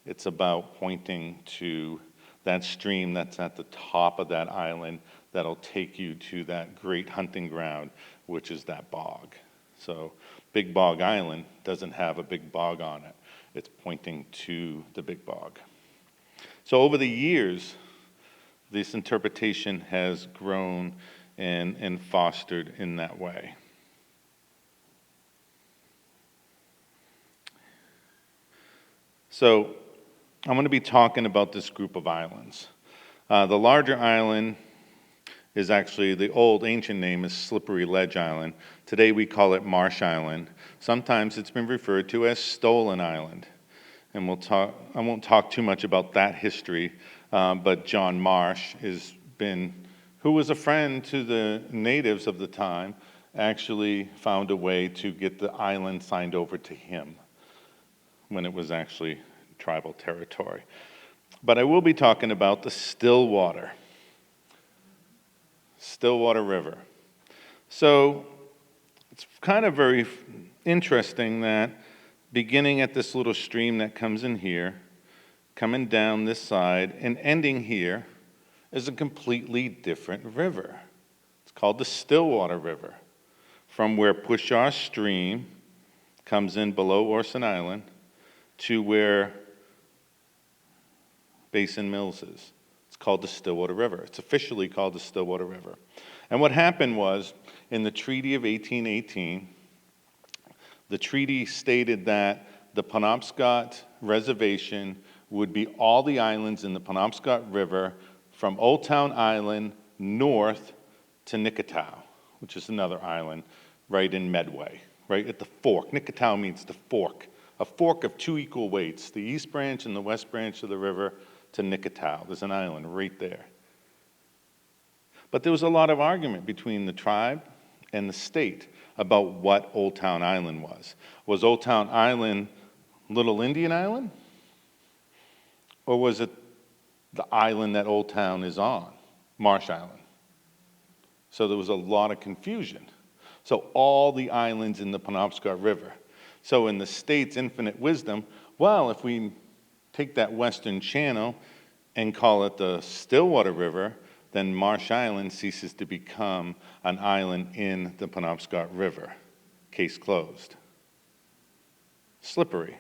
It's about pointing to that stream that's at the top of that island that'll take you to that great hunting ground, which is that bog. So Big Bog Island doesn't have a big bog on it. It's pointing to the big bog. So over the years, this interpretation has grown and fostered in that way. So I'm going to be talking about this group of islands. The larger island is actually, the old ancient name is Slippery Ledge Island. Today we call it Marsh Island. Sometimes it's been referred to as Stolen Island. And I won't talk too much about that history, but John Marsh who was a friend to the natives of the time, actually found a way to get the island signed over to him when it was actually tribal territory. But I will be talking about the Stillwater River. So it's kind of very interesting that beginning at this little stream that comes in here, coming down this side, and ending here is a completely different river. It's called the Stillwater River. From where Pushar Stream comes in below Orson Island to where Basin Mills is. It's called the Stillwater River. It's officially called the Stillwater River. And what happened was, in the Treaty of 1818, the treaty stated that the Penobscot Reservation would be all the islands in the Penobscot River from Old Town Island north to Nicketow, which is another island right in Medway, right at the fork. Nicketow means the fork, a fork of two equal weights, the east branch and the west branch of the river to Nicketow. There's an island right there. But there was a lot of argument between the tribe and the state about what Old Town Island was. Was Old Town Island Little Indian Island? Or was it the island that Old Town is on, Marsh Island? So there was a lot of confusion. So all the islands in the Penobscot River. So in the state's infinite wisdom, well, if we take that western channel and call it the Stillwater River, then Marsh Island ceases to become an island in the Penobscot River. Case closed. Slippery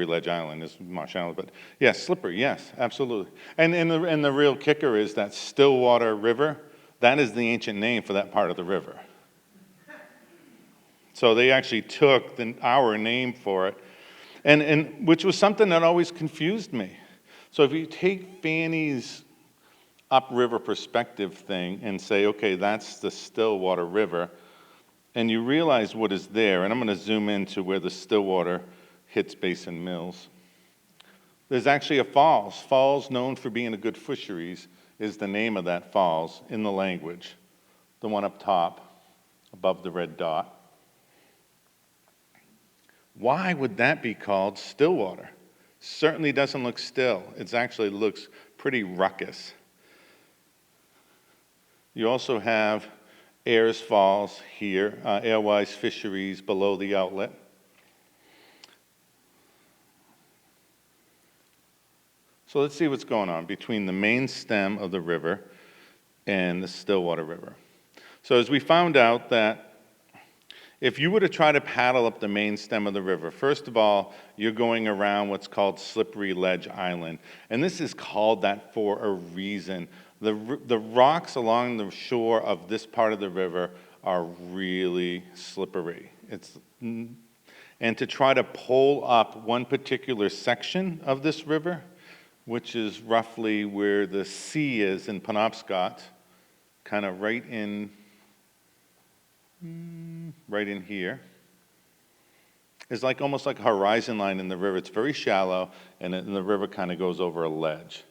Ledge Island is Marsh Island, but yes, slippery, yes, absolutely. And the real kicker is that Stillwater River, that is the ancient name for that part of the river. So they actually took our name for it, and which was something that always confused me. So if you take Fanny's upriver perspective thing and say, okay, that's the Stillwater River, and you realize what is there, and I'm going to zoom into where the Stillwater hits Basin Mills. There's actually a falls. Falls, known for being a good fisheries, is the name of that falls in the language. The one up top, above the red dot. Why would that be called Stillwater? Certainly doesn't look still. It actually looks pretty ruckus. You also have Ayers Falls here, Airwise Fisheries below the outlet. So let's see what's going on between the main stem of the river and the Stillwater River. So as we found out that if you were to try to paddle up the main stem of the river, first of all, you're going around what's called Slippery Ledge Island. And this is called that for a reason. The rocks along the shore of this part of the river are really slippery. And to try to pull up one particular section of this river, which is roughly where the sea is in Penobscot, kind of right in here, is like almost like a horizon line in the river. It's very shallow, and the river kind of goes over a ledge.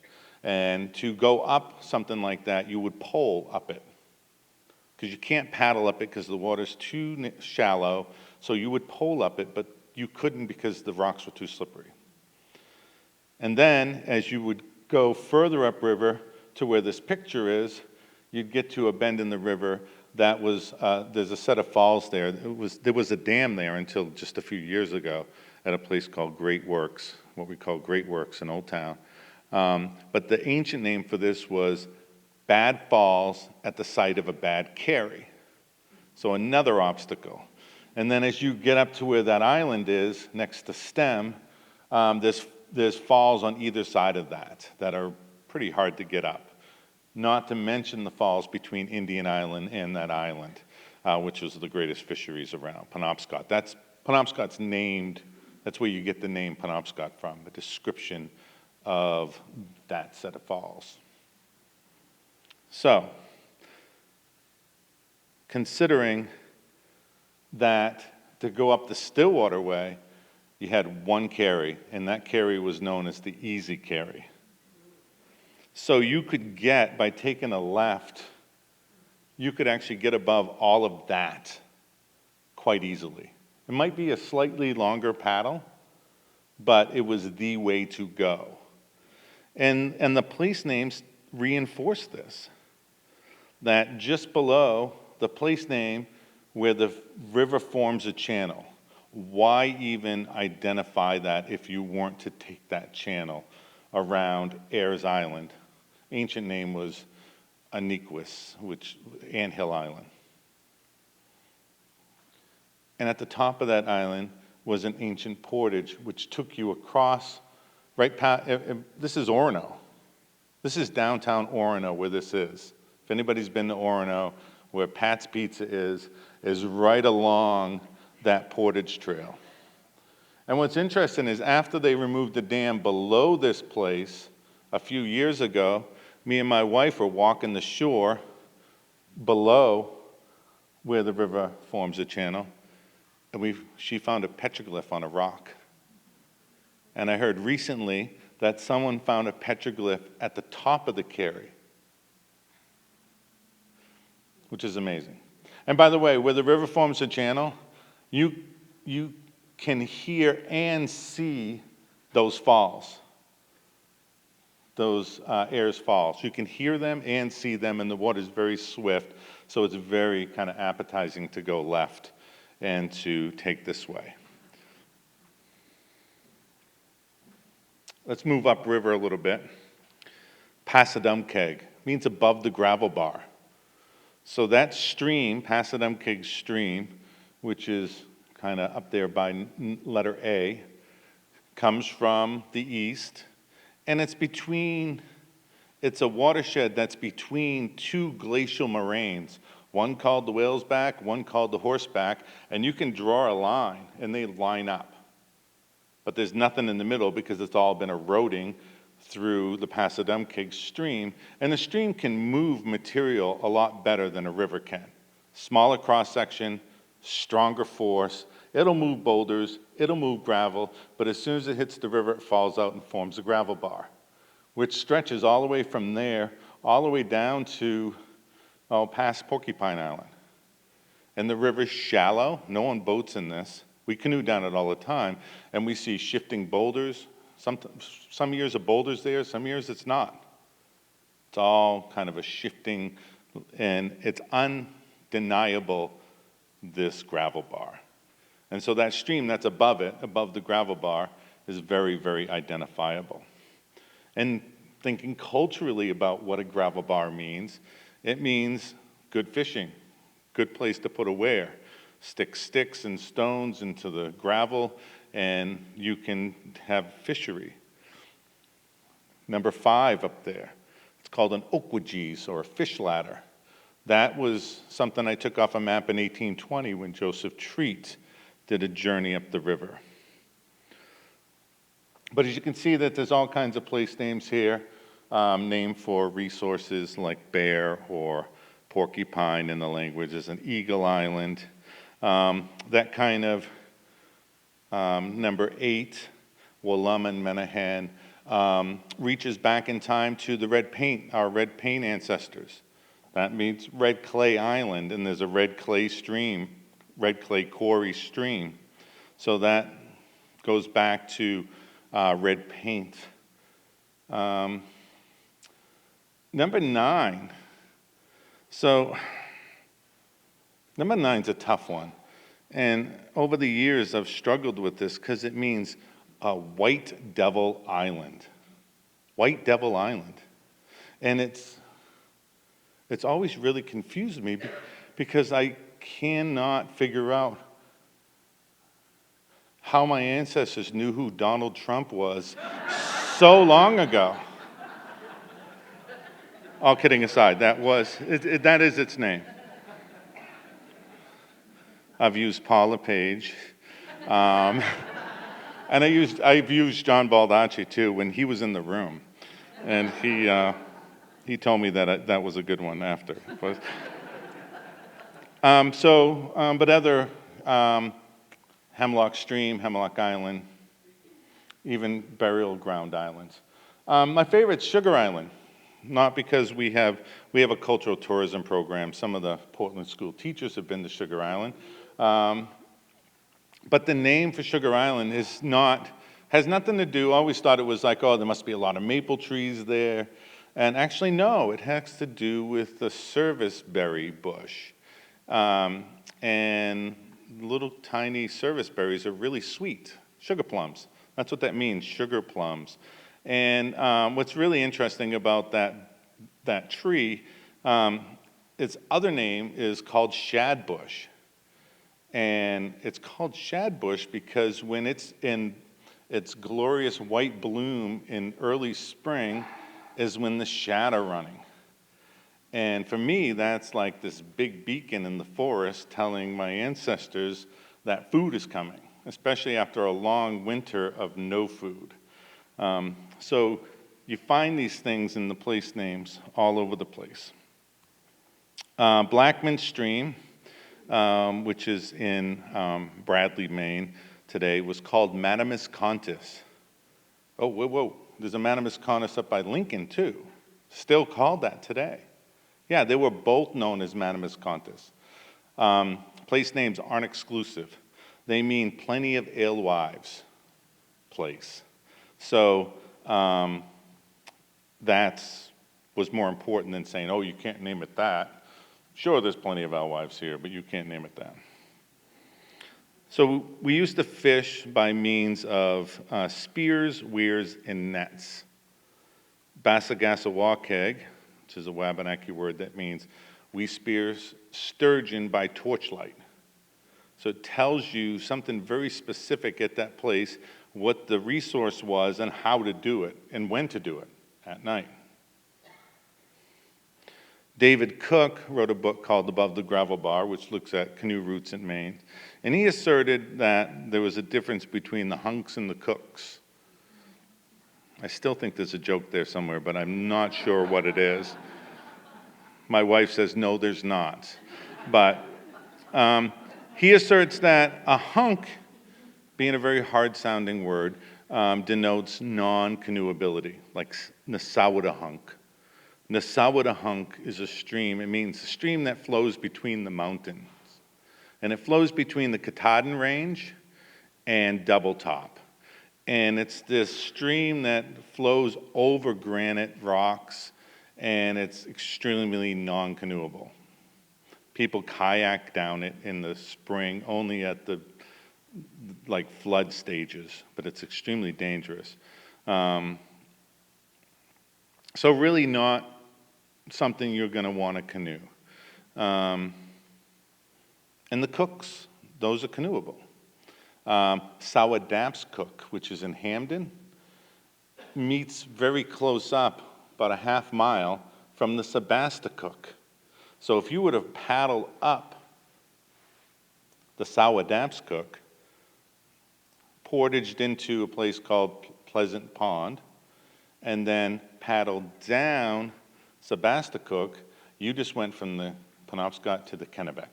And to go up something like that, you would pole up it, because you can't paddle up it because the water's too shallow. So you would pole up it, but you couldn't because the rocks were too slippery. And then, as you would go further upriver to where this picture is, you'd get to a bend in the river that was, there's a set of falls there. There was a dam there until just a few years ago at a place called Great Works, what we call Great Works in Old Town. But the ancient name for this was Bad Falls at the site of a bad carry. So another obstacle. And then as you get up to where that island is, next to Stem, there's falls on either side of that are pretty hard to get up. Not to mention the falls between Indian Island and that island, which is the greatest fisheries around, Penobscot. Penobscot's named, that's where you get the name Penobscot from, the description of that set of falls. So, considering that to go up the Stillwater Way, you had one carry, and that carry was known as the easy carry. So you could get, by taking a left, you could actually get above all of that quite easily. It might be a slightly longer paddle, but it was the way to go. And the place names reinforce this, that just below the place name where the river forms a channel, why even identify that if you weren't to take that channel around Ayers Island? Ancient name was Aniquis, which Anthill Island. And at the top of that island was an ancient portage which took you across, right past, this is Orono. This is downtown Orono where this is. If anybody's been to Orono, where Pat's Pizza is right along that portage trail. And what's interesting is after they removed the dam below this place a few years ago, me and my wife were walking the shore below where the river forms a channel, and she found a petroglyph on a rock. And I heard recently that someone found a petroglyph at the top of the carry, which is amazing. And by the way, where the river forms a channel, you can hear and see those falls, those Ayers Falls. You can hear them and see them, and the water's very swift, so it's very kind of appetizing to go left and to take this way. Let's move upriver a little bit. Passadumkeag means above the gravel bar. So that stream, Passadumkeag Stream, which is kind of up there by letter A, comes from the east, and it's a watershed that's between two glacial moraines, one called the Whale's Back, one called the Horseback, and you can draw a line, and they line up. But there's nothing in the middle because it's all been eroding through the Passadumkeag Stream, and the stream can move material a lot better than a river can. Smaller cross-section, stronger force. It'll move boulders, it'll move gravel, but as soon as it hits the river, it falls out and forms a gravel bar, which stretches all the way from there, all the way down to, past Porcupine Island. And the river's shallow, no one boats in this. We canoe down it all the time, and we see shifting boulders. Some years a boulder's there, some years it's not. It's all kind of a shifting, and it's undeniable, this gravel bar. And so that stream that's above it, above the gravel bar, is very, very identifiable. And thinking culturally about what a gravel bar means, it means good fishing, good place to put a weir. Stick sticks and stones into the gravel, and you can have fishery. Number 5 up there, it's called an okwidgees, or a fish ladder. That was something I took off a map in 1820 when Joseph Treat did a journey up the river. But as you can see that there's all kinds of place names here, named for resources like bear or porcupine in the language. There's an Eagle Island. That kind of number 8, Walum and Menahan, reaches back in time to the red paint, our red paint ancestors. That means Red Clay Island, and there's a red clay stream, red clay quarry stream. So that goes back to red paint. Number 9 So number 9's a tough one. And over the years, I've struggled with this because it means a white devil island. White devil island. And it's always really confused me because I cannot figure out how my ancestors knew who Donald Trump was so long ago. All kidding aside, that is its name. I've used Paula Page, and I've used John Baldacci too when he was in the room, and he told me that that was a good one after. But other Hemlock Stream, Hemlock Island, even Burial Ground Islands. My favorite's Sugar Island, not because we have a cultural tourism program. Some of the Portland school teachers have been to Sugar Island. But the name for Sugar Island has nothing to do, I always thought it was like, oh, there must be a lot of maple trees there. And actually, no, it has to do with the serviceberry bush. And little tiny serviceberries are really sweet, sugar plums. That's what that means, sugar plums. And what's really interesting about that tree, its other name is called shadbush. And it's called shadbush because when it's in its glorious white bloom in early spring is when the shad are running. And for me, that's like this big beacon in the forest telling my ancestors that food is coming, especially after a long winter of no food. So you find these things in the place names all over the place. Blackman Stream, which is in Bradley, Maine today, was called Madamuscontis. Oh, whoa. There's a Madamuscontis up by Lincoln, too. Still called that today. Yeah, they were both known as Madamuscontis. Place names aren't exclusive. They mean plenty of alewives place. So that was more important than saying, oh, you can't name it that. Sure, there's plenty of alewives here, but you can't name it that. So we used to fish by means of spears, weirs, and nets. Bassagassawakeg, which is a Wabanaki word that means we spear sturgeon by torchlight. So it tells you something very specific at that place, what the resource was and how to do it and when to do it at night. David Cook wrote a book called Above the Gravel Bar, which looks at canoe routes in Maine. And he asserted that there was a difference between the hunks and the cooks. I still think there's a joke there somewhere, but I'm not sure what it is. My wife says, no, there's not. But he asserts that a hunk, being a very hard-sounding word, denotes non-canoeability, like Nasawatahunk. Nasawatahunk is a stream. It means a stream that flows between the mountains. And it flows between the Katahdin Range and Double Top. And it's this stream that flows over granite rocks, and it's extremely non-canoeable. People kayak down it in the spring, only at the flood stages, but it's extremely dangerous. So really not something you're going to want to canoe. And the cooks, those are canoeable. Sawadapscook, which is in Hamden, meets very close up, about a half mile, from the Sebasticook. So if you were to paddle up the Sawadapscook, portaged into a place called Pleasant Pond, and then paddled down Sebasticook, you just went from the Penobscot to the Kennebec.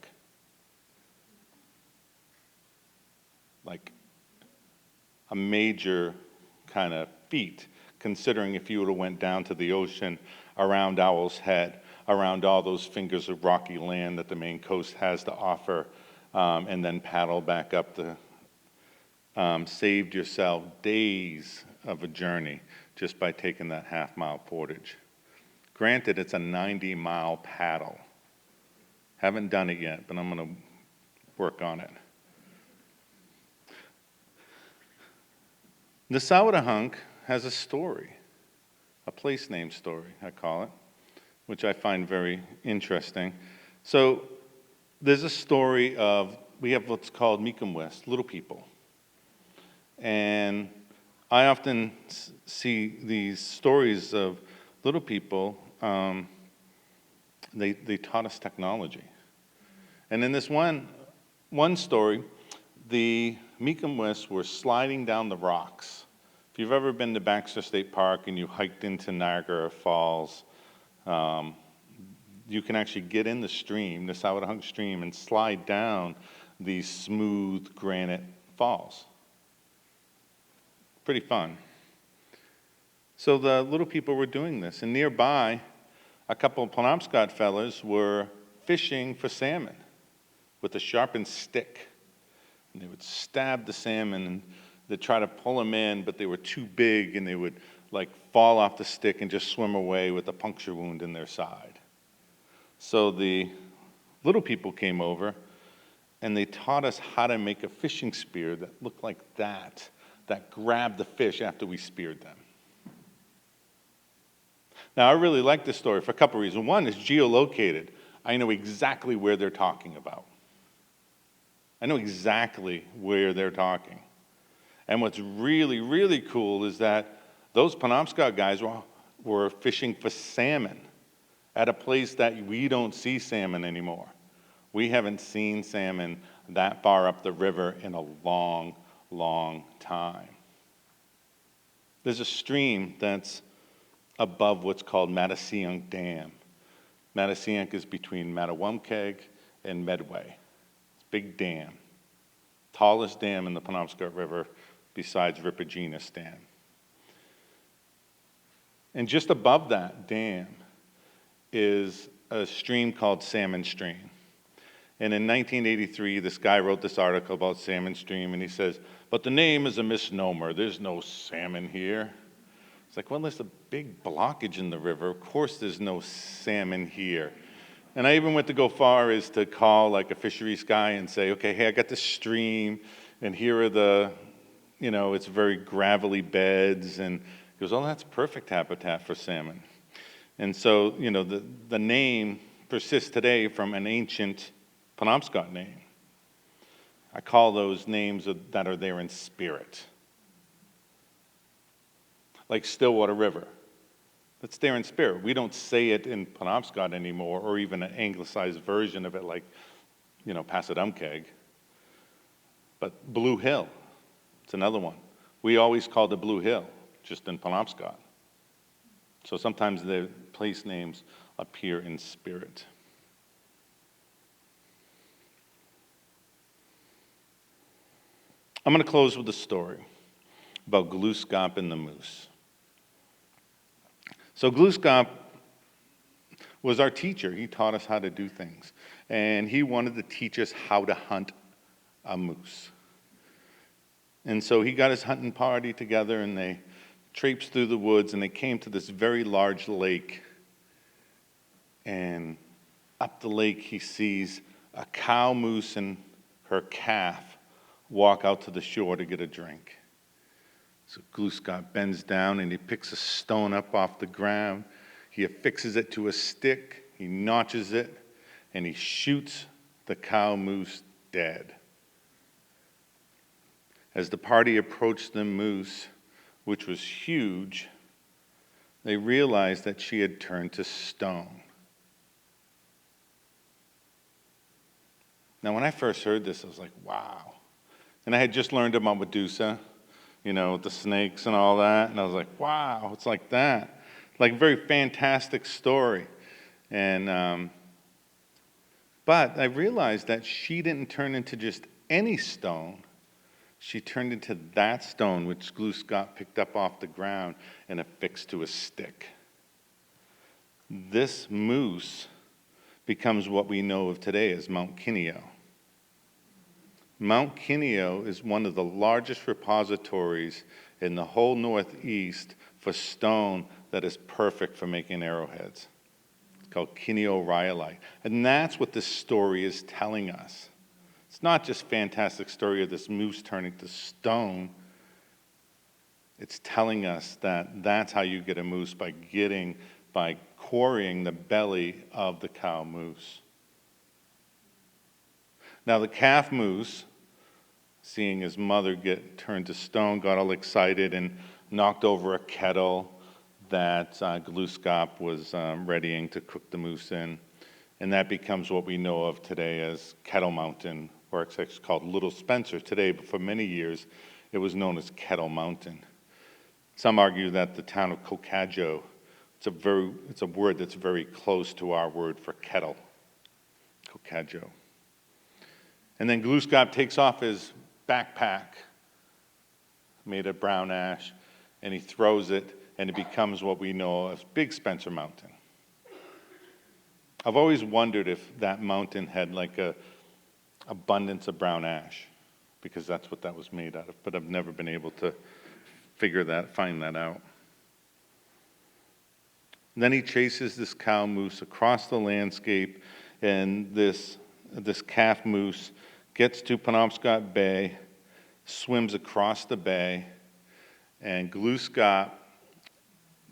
Like a major kind of feat, considering if you would have went down to the ocean around Owl's Head, around all those fingers of rocky land that the Maine coast has to offer, and then paddle back up saved yourself days of a journey just by taking that half-mile portage. Granted, it's a 90-mile paddle. Haven't done it yet, but I'm going to work on it. The Nesawatahunk has a story, a place name story, I call it, which I find very interesting. So there's a story of, we have what's called Mi'kmaq, little people. And I often see these stories of little people, they taught us technology. And in this one story, the Mi'kmaq were sliding down the rocks. If you've ever been to Baxter State Park and you hiked into Niagara Falls, you can actually get in the stream, the Nesawatahunk stream, and slide down these smooth granite falls. Pretty fun. So the little people were doing this, and nearby, a couple of Penobscot fellas were fishing for salmon with a sharpened stick. And they would stab the salmon, and they'd try to pull them in, but they were too big, and they would like fall off the stick and just swim away with a puncture wound in their side. So the little people came over, and they taught us how to make a fishing spear that looked like that grabbed the fish after we speared them. Now, I really like this story for a couple reasons. One, it's geolocated. I know exactly where they're talking about. I know exactly where they're talking. And what's really, really cool is that those Penobscot guys were fishing for salmon at a place that we don't see salmon anymore. We haven't seen salmon that far up the river in a long, long time. There's a stream that's above what's called Mattasiunk Dam. Mattasiunk is between Mattawamkeag and Medway. It's a big dam. Tallest dam in the Penobscot River besides Ripogenis Dam. And just above that dam is a stream called Salmon Stream. And in 1983, this guy wrote this article about Salmon Stream, and he says, but the name is a misnomer. There's no salmon here. It's like, well, there's a big blockage in the river. Of course there's no salmon here. And I even went to go far as to call like a fisheries guy and say, okay, hey, I got this stream, and here are the, it's very gravelly beds. And he goes, oh, that's perfect habitat for salmon. And so, the name persists today from an ancient Penobscot name. I call those names that are there in spirit. Like Stillwater River. That's there in spirit. We don't say it in Penobscot anymore, or even an anglicized version of it like, Passadumkeag. But Blue Hill, it's another one. We always called it Blue Hill, just in Penobscot. So sometimes the place names appear in spirit. I'm going to close with a story about Gluskop and the moose. So Gluskop was our teacher. He taught us how to do things. And he wanted to teach us how to hunt a moose. And so he got his hunting party together, and they traipsed through the woods, and they came to this very large lake. And up the lake, he sees a cow moose and her calf walk out to the shore to get a drink. So Gluskop bends down and he picks a stone up off the ground. He affixes it to a stick, he notches it, and he shoots the cow moose dead. As the party approached the moose, which was huge, they realized that she had turned to stone. Now, when I first heard this, I was like, wow. And I had just learned about Medusa, with the snakes and all that. And I was like, wow, it's like that. Like a very fantastic story. And, but I realized that she didn't turn into just any stone. She turned into that stone which Gluskop picked up off the ground and affixed to a stick. This moose becomes what we know of today as Mount Kineo. Mount Kineo is one of the largest repositories in the whole Northeast for stone that is perfect for making arrowheads. called kineorhyolite. And that's what this story is telling us. It's not just a fantastic story of this moose turning to stone. It's telling us that that's how you get a moose, by quarrying the belly of the cow moose. Now the calf moose, seeing his mother get turned to stone, got all excited and knocked over a kettle that Gluskop was readying to cook the moose in. And that becomes what we know of today as Kettle Mountain, or it's actually called Little Spencer today, but for many years it was known as Kettle Mountain. Some argue that the town of Cocajo, it's a word that's very close to our word for kettle, Cocajo. And then Gluskop takes off his backpack made of brown ash, and he throws it, and it becomes what we know as Big Spencer Mountain. I've always wondered if that mountain had like a abundance of brown ash, because that's what that was made out of, but I've never been able to find that out. And then he chases this cow moose across the landscape, and this calf moose gets to Penobscot Bay, swims across the bay, and Gluskop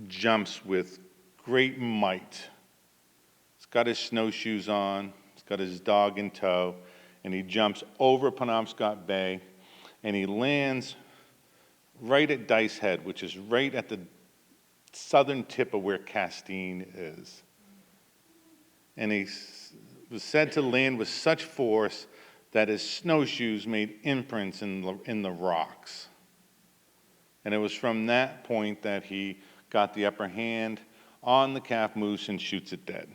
jumps with great might. He's got his snowshoes on, he's got his dog in tow, and he jumps over Penobscot Bay, and he lands right at Dice Head, which is right at the southern tip of where Katahdin is. And he was said to land with such force that his snowshoes made imprints in the rocks. And it was from that point that he got the upper hand on the calf moose and shoots it dead.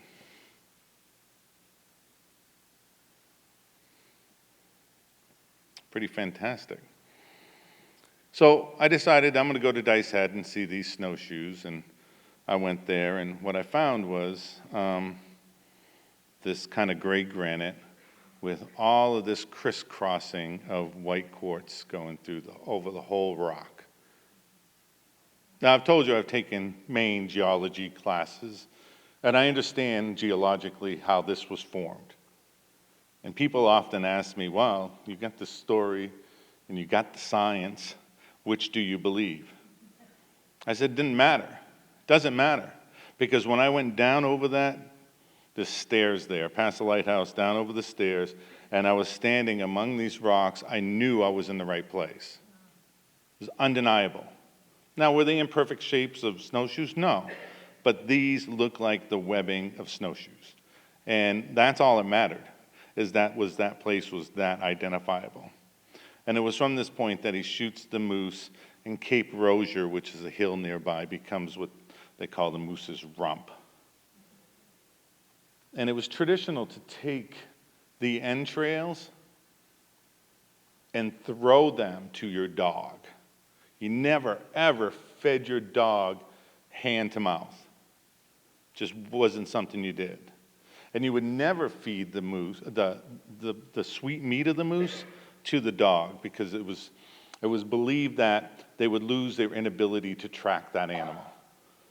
Pretty fantastic. So I decided I'm going to go to Dice Head and see these snowshoes, and I went there, and what I found was this kind of gray granite with all of this crisscrossing of white quartz going through over the whole rock. Now, I've told you I've taken Maine geology classes, and I understand geologically how this was formed. And people often ask me, well, you got the story and you got the science, which do you believe? I said, it didn't matter. It doesn't matter. Because when I went down over the stairs there, past the lighthouse, down over the stairs, and I was standing among these rocks, I knew I was in the right place. It was undeniable. Now, were they imperfect shapes of snowshoes? No. But these look like the webbing of snowshoes. And that's all that mattered, is that place was that identifiable. And it was from this point that he shoots the moose, and Cape Rosier, which is a hill nearby, becomes what they call the moose's rump. And it was traditional to take the entrails and throw them to your dog. You never, ever fed your dog hand to mouth. Just wasn't something you did. And you would never feed the moose, the sweet meat of the moose, to the dog, because it was believed that they would lose their inability to track that animal.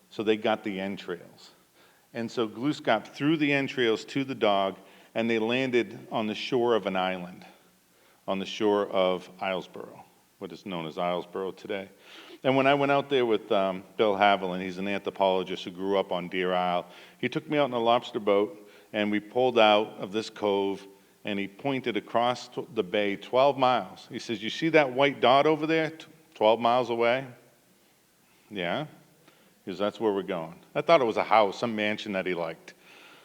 So they got the entrails. And so Gluskop threw the entrails to the dog, and they landed on the shore of an island, on the shore of Islesboro, what is known as Islesboro today. And when I went out there with Bill Haviland, he's an anthropologist who grew up on Deer Isle, he took me out in a lobster boat, and we pulled out of this cove, and he pointed across the bay 12 miles. He says, you see that white dot over there, 12 miles away? Yeah. He goes, that's where we're going. I thought it was a house, some mansion that he liked.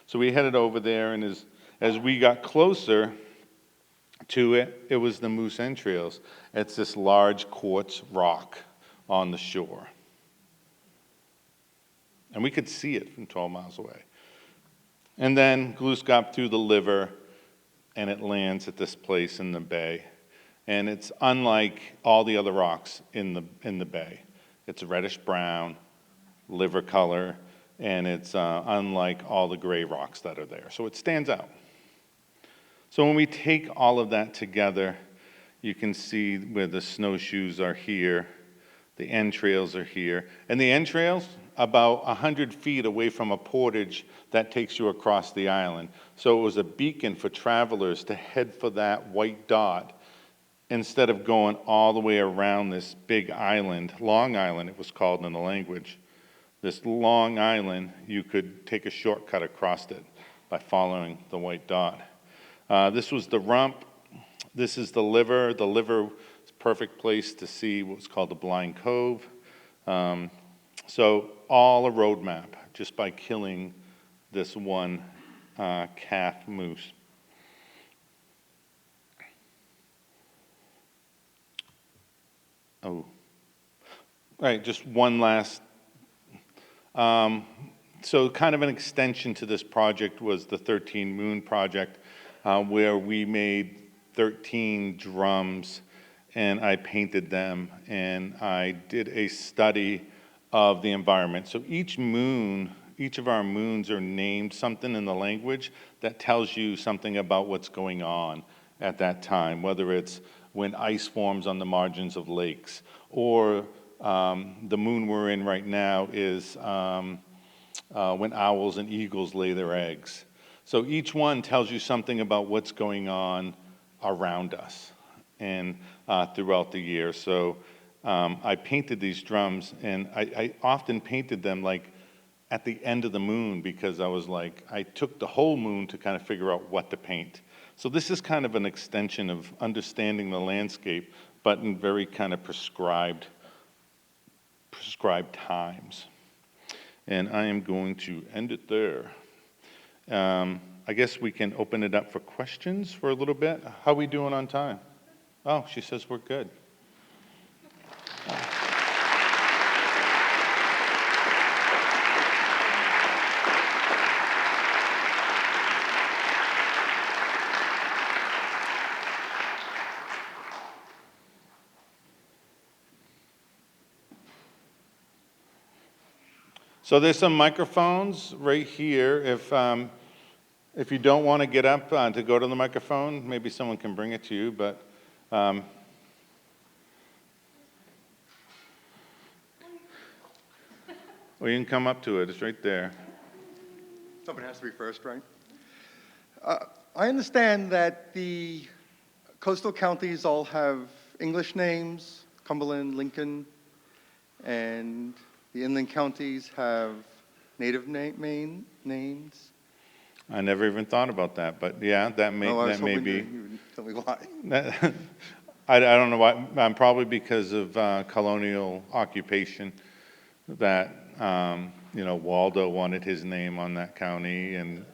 So we headed over there, and as we got closer to it, it was the moose entrails. It's this large quartz rock on the shore. And we could see it from 12 miles away. And then Gluskop threw the liver, and it lands at this place in the bay. And it's unlike all the other rocks in the bay. It's reddish brown, liver color, and it's unlike all the gray rocks that are there. So it stands out. So when we take all of that together, you can see where the snowshoes are here, the entrails are here. And the entrails about 100 feet away from a portage that takes you across the island. So it was a beacon for travelers to head for that white dot instead of going all the way around this big island. Long Island, it was called in the language. This long island, you could take a shortcut across it by following the white dot. This was the rump. This is the liver. The liver is a perfect place to see what's called the Blind Cove. So all a road map just by killing this one calf moose. Oh, right, just one last. So kind of an extension to this project was the 13 Moon project, where we made 13 drums and I painted them and I did a study of the environment. So each of our moons are named something in the language that tells you something about what's going on at that time, whether it's when ice forms on the margins of lakes, or the moon we're in right now is when owls and eagles lay their eggs. So each one tells you something about what's going on around us and throughout the year. So I painted these drums, and I often painted them like at the end of the moon, because I was like, I took the whole moon to kind of figure out what to paint. So this is kind of an extension of understanding the landscape, but in very kind of prescribed times. And I am going to end it there. I guess we can open it up for questions for a little bit. How are we doing on time? Oh, she says we're good. So there's some microphones right here. If you don't want to get up to go to the microphone, maybe someone can bring it to you, but well, you can come up to it. It's right there. Someone has to be first, right? I understand that the coastal counties all have English names, Cumberland, Lincoln, and the inland counties have native Maine names. I never even thought about that, but yeah, that may be. You would tell me why. I don't know why. Probably because of colonial occupation. That Waldo wanted his name on that county, and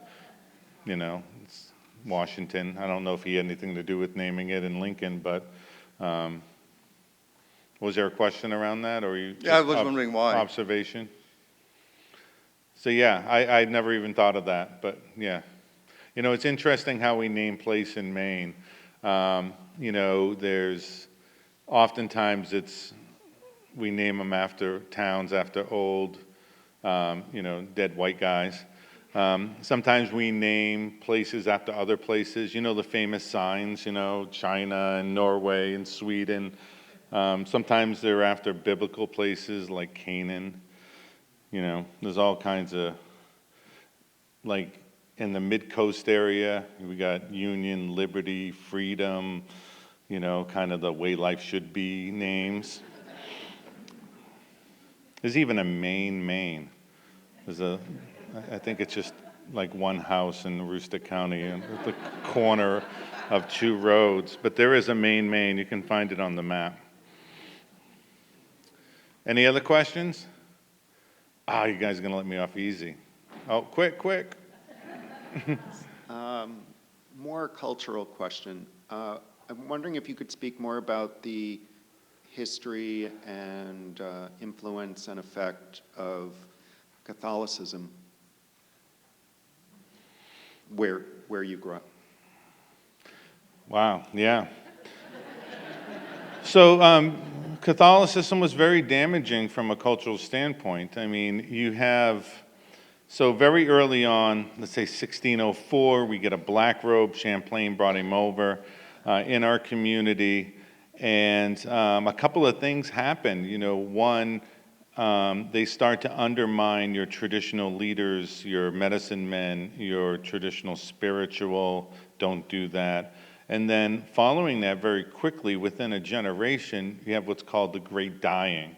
it's Washington. I don't know if he had anything to do with naming it in Lincoln, but was there a question around that, or you? Yeah, I was wondering why. Observation. So yeah, I'd never even thought of that, but yeah. It's interesting how we name place in Maine. There's oftentimes we name them after towns, after old, dead white guys. Sometimes we name places after other places. The famous signs, China and Norway and Sweden. Sometimes they're after biblical places like Canaan. There's all kinds of, like in the mid-coast area, we got Union, Liberty, Freedom, kind of the way life should be names. There's even a Maine. I think it's just like one house in Aroostook County at the corner of two roads. But there is a Maine. You can find it on the map. Any other questions? You guys are going to let me off easy. Oh, quick. More cultural question. I'm wondering if you could speak more about the history and influence and effect of Catholicism where you grew up. Wow, yeah. So Catholicism was very damaging from a cultural standpoint. I mean, so very early on, let's say 1604, we get a black robe. Champlain brought him over in our community, and a couple of things happened. One, they start to undermine your traditional leaders, your medicine men, your traditional spiritual, don't do that. And then following that very quickly, within a generation, you have what's called the Great Dying.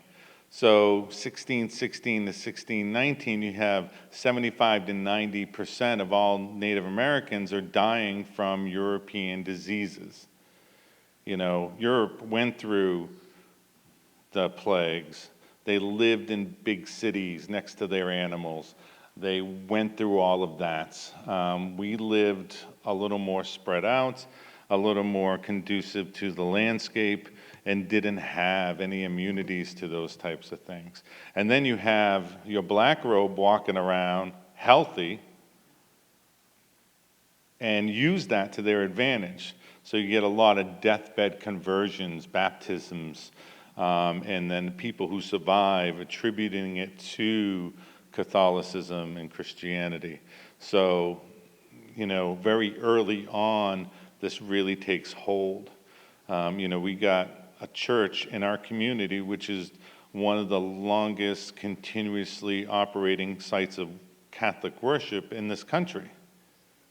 So 1616 to 1619, you have 75 to 90% of all Native Americans are dying from European diseases. You know, Europe went through the plagues. They lived in big cities next to their animals. They went through all of that. We lived a little more spread out, a little more conducive to the landscape, and didn't have any immunities to those types of things. And then you have your black robe walking around healthy and use that to their advantage. So you get a lot of deathbed conversions, baptisms, and then people who survive attributing it to Catholicism and Christianity. So, you know, very early on, this really takes hold. You know, we got a church in our community, which is one of the longest continuously operating sites of Catholic worship in this country,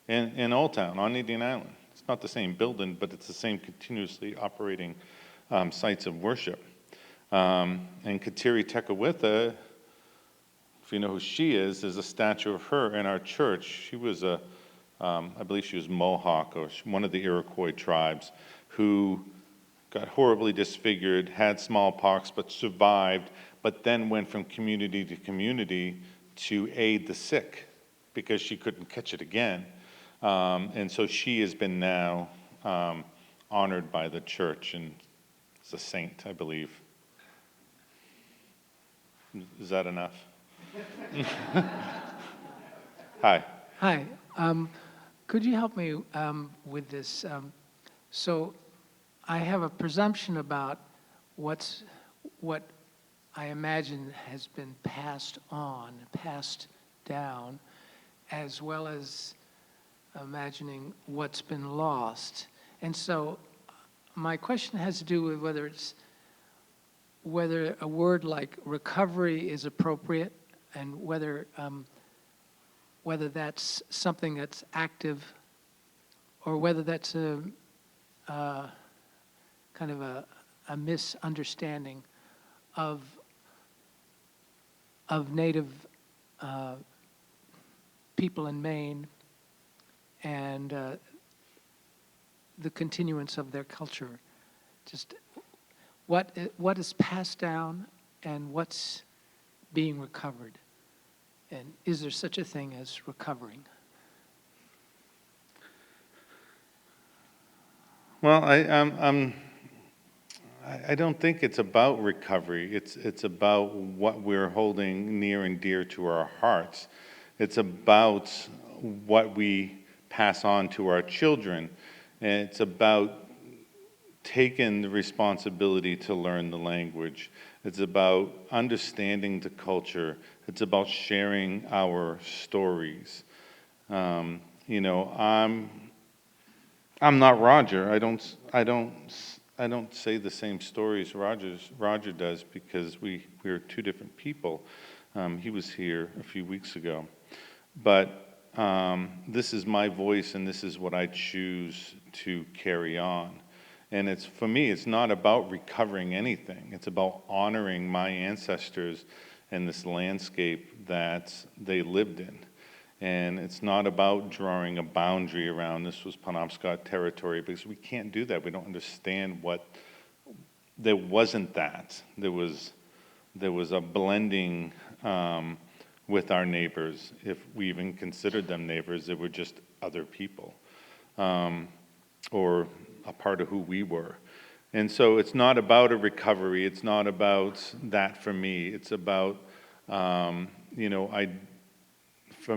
in Old Town, on Indian Island. It's not the same building, but it's the same continuously operating sites of worship. And Kateri Tekakwitha, if you know who she is, there's a statue of her in our church. She was I believe she was Mohawk, or one of the Iroquois tribes, who got horribly disfigured, had smallpox, but survived, but then went from community to community to aid the sick because she couldn't catch it again. And so she has been now honored by the church and is a saint, I believe. Is that enough? Hi. Hi. Could you help me with this? So I have a presumption about what I imagine has been passed on, passed down, as well as imagining what's been lost. And so my question has to do with whether a word like recovery is appropriate, and whether that's something that's active, or whether that's a kind of a misunderstanding of Native people in Maine and the continuance of their culture. Just what is passed down and what's being recovered, and is there such a thing as recovering? Well, I don't think it's about recovery. It's about what we're holding near and dear to our hearts. It's about what we pass on to our children, and it's about taking the responsibility to learn the language. It's about understanding the culture. It's about sharing our stories. You know, I'm not Roger. I don't say the same stories Roger does, because we're two different people. He was here a few weeks ago. But this is my voice, and this is what I choose to carry on. And for me, it's not about recovering anything. It's about honoring my ancestors and this landscape that they lived in. And it's not about drawing a boundary around this was Penobscot territory, because we can't do that. We don't understand there wasn't that. There was a blending with our neighbors. If we even considered them neighbors, they were just other people, or a part of who we were. And so it's not about a recovery. It's not about that for me. It's about, for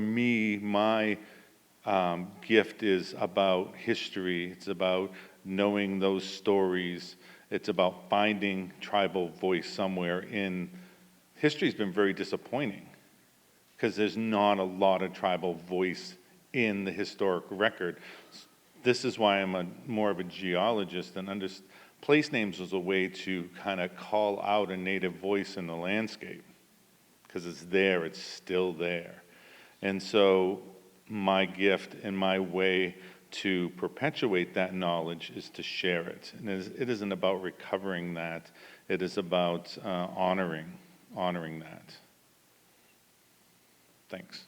me, my gift is about history. It's about knowing those stories. It's about finding tribal voice somewhere in. History's been very disappointing, because there's not a lot of tribal voice in the historic record. This is why I'm more of a geologist, and place names was a way to kind of call out a native voice in the landscape. because it's there, it's still there. And so my gift and my way to perpetuate that knowledge is to share it. And it isn't about recovering that, it is about honoring that. Thanks.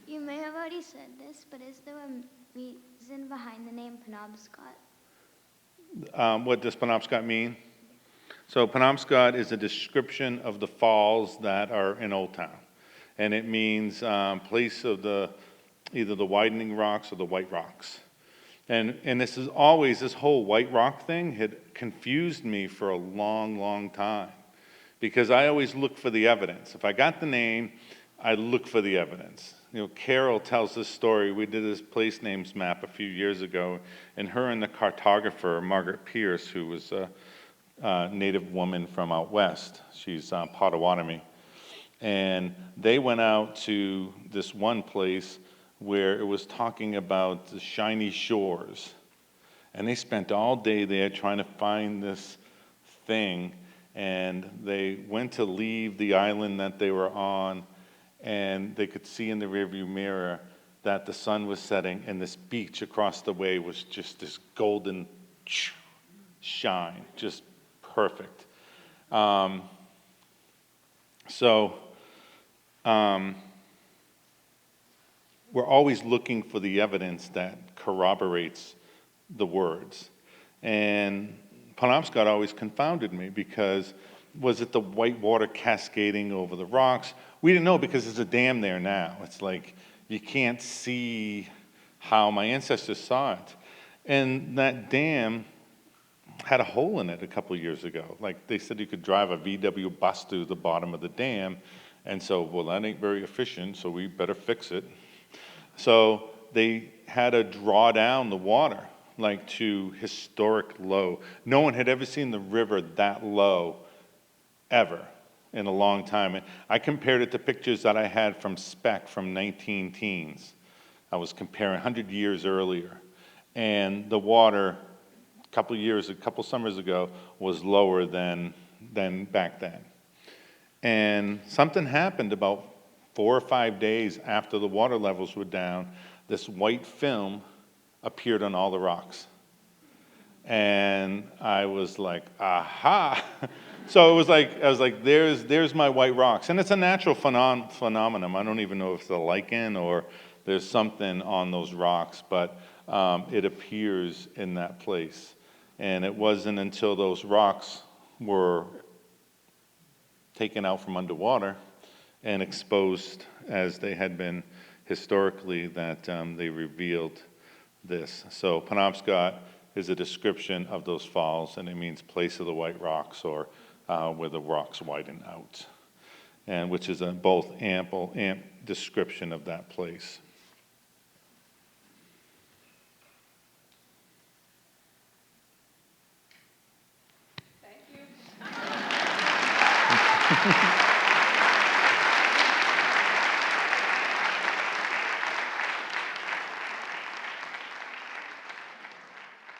You may have already said this, but is there a reason behind the name Penobscot? What does Penobscot mean? So Penobscot is a description of the falls that are in Old Town. And it means place of either the widening rocks or the white rocks. And this whole white rock thing had confused me for a long, long time. Because I always look for the evidence. If I got the name, I look for the evidence. Carol tells this story. We did this place names map a few years ago, and her and the cartographer, Margaret Pierce, who was a native woman from out west, she's Potawatomi, and they went out to this one place where it was talking about the shiny shores, and they spent all day there trying to find this thing, and they went to leave the island that they were on, and they could see in the rearview mirror that the sun was setting, and this beach across the way was just this golden shine, just perfect. We're always looking for the evidence that corroborates the words. And Penobscot always confounded me because was it the white water cascading over the rocks? We didn't know because there's a dam there now. It's like you can't see how my ancestors saw it. And that dam had a hole in it a couple of years ago. Like they said you could drive a VW bus through the bottom of the dam. And so, well, that ain't very efficient, so we better fix it. So they had to draw down the water, like to historic low. No one had ever seen the river that low, ever, in a long time. And I compared it to pictures that I had from Spec from 19 teens. I was comparing 100 years earlier. And the water, a couple summers ago, was lower than back then. And something happened about 4 or 5 days after the water levels were down. This white film appeared on all the rocks. And I was like, aha. So it was like, I was like, there's my white rocks. And it's a natural phenomenon. I don't even know if it's a lichen or there's something on those rocks, but it appears in that place. And it wasn't until those rocks were taken out from underwater and exposed as they had been historically that they revealed this. So Penobscot is a description of those falls, and it means place of the white rocks or where the rocks widen out, and which is a both ample description of that place. Thank you.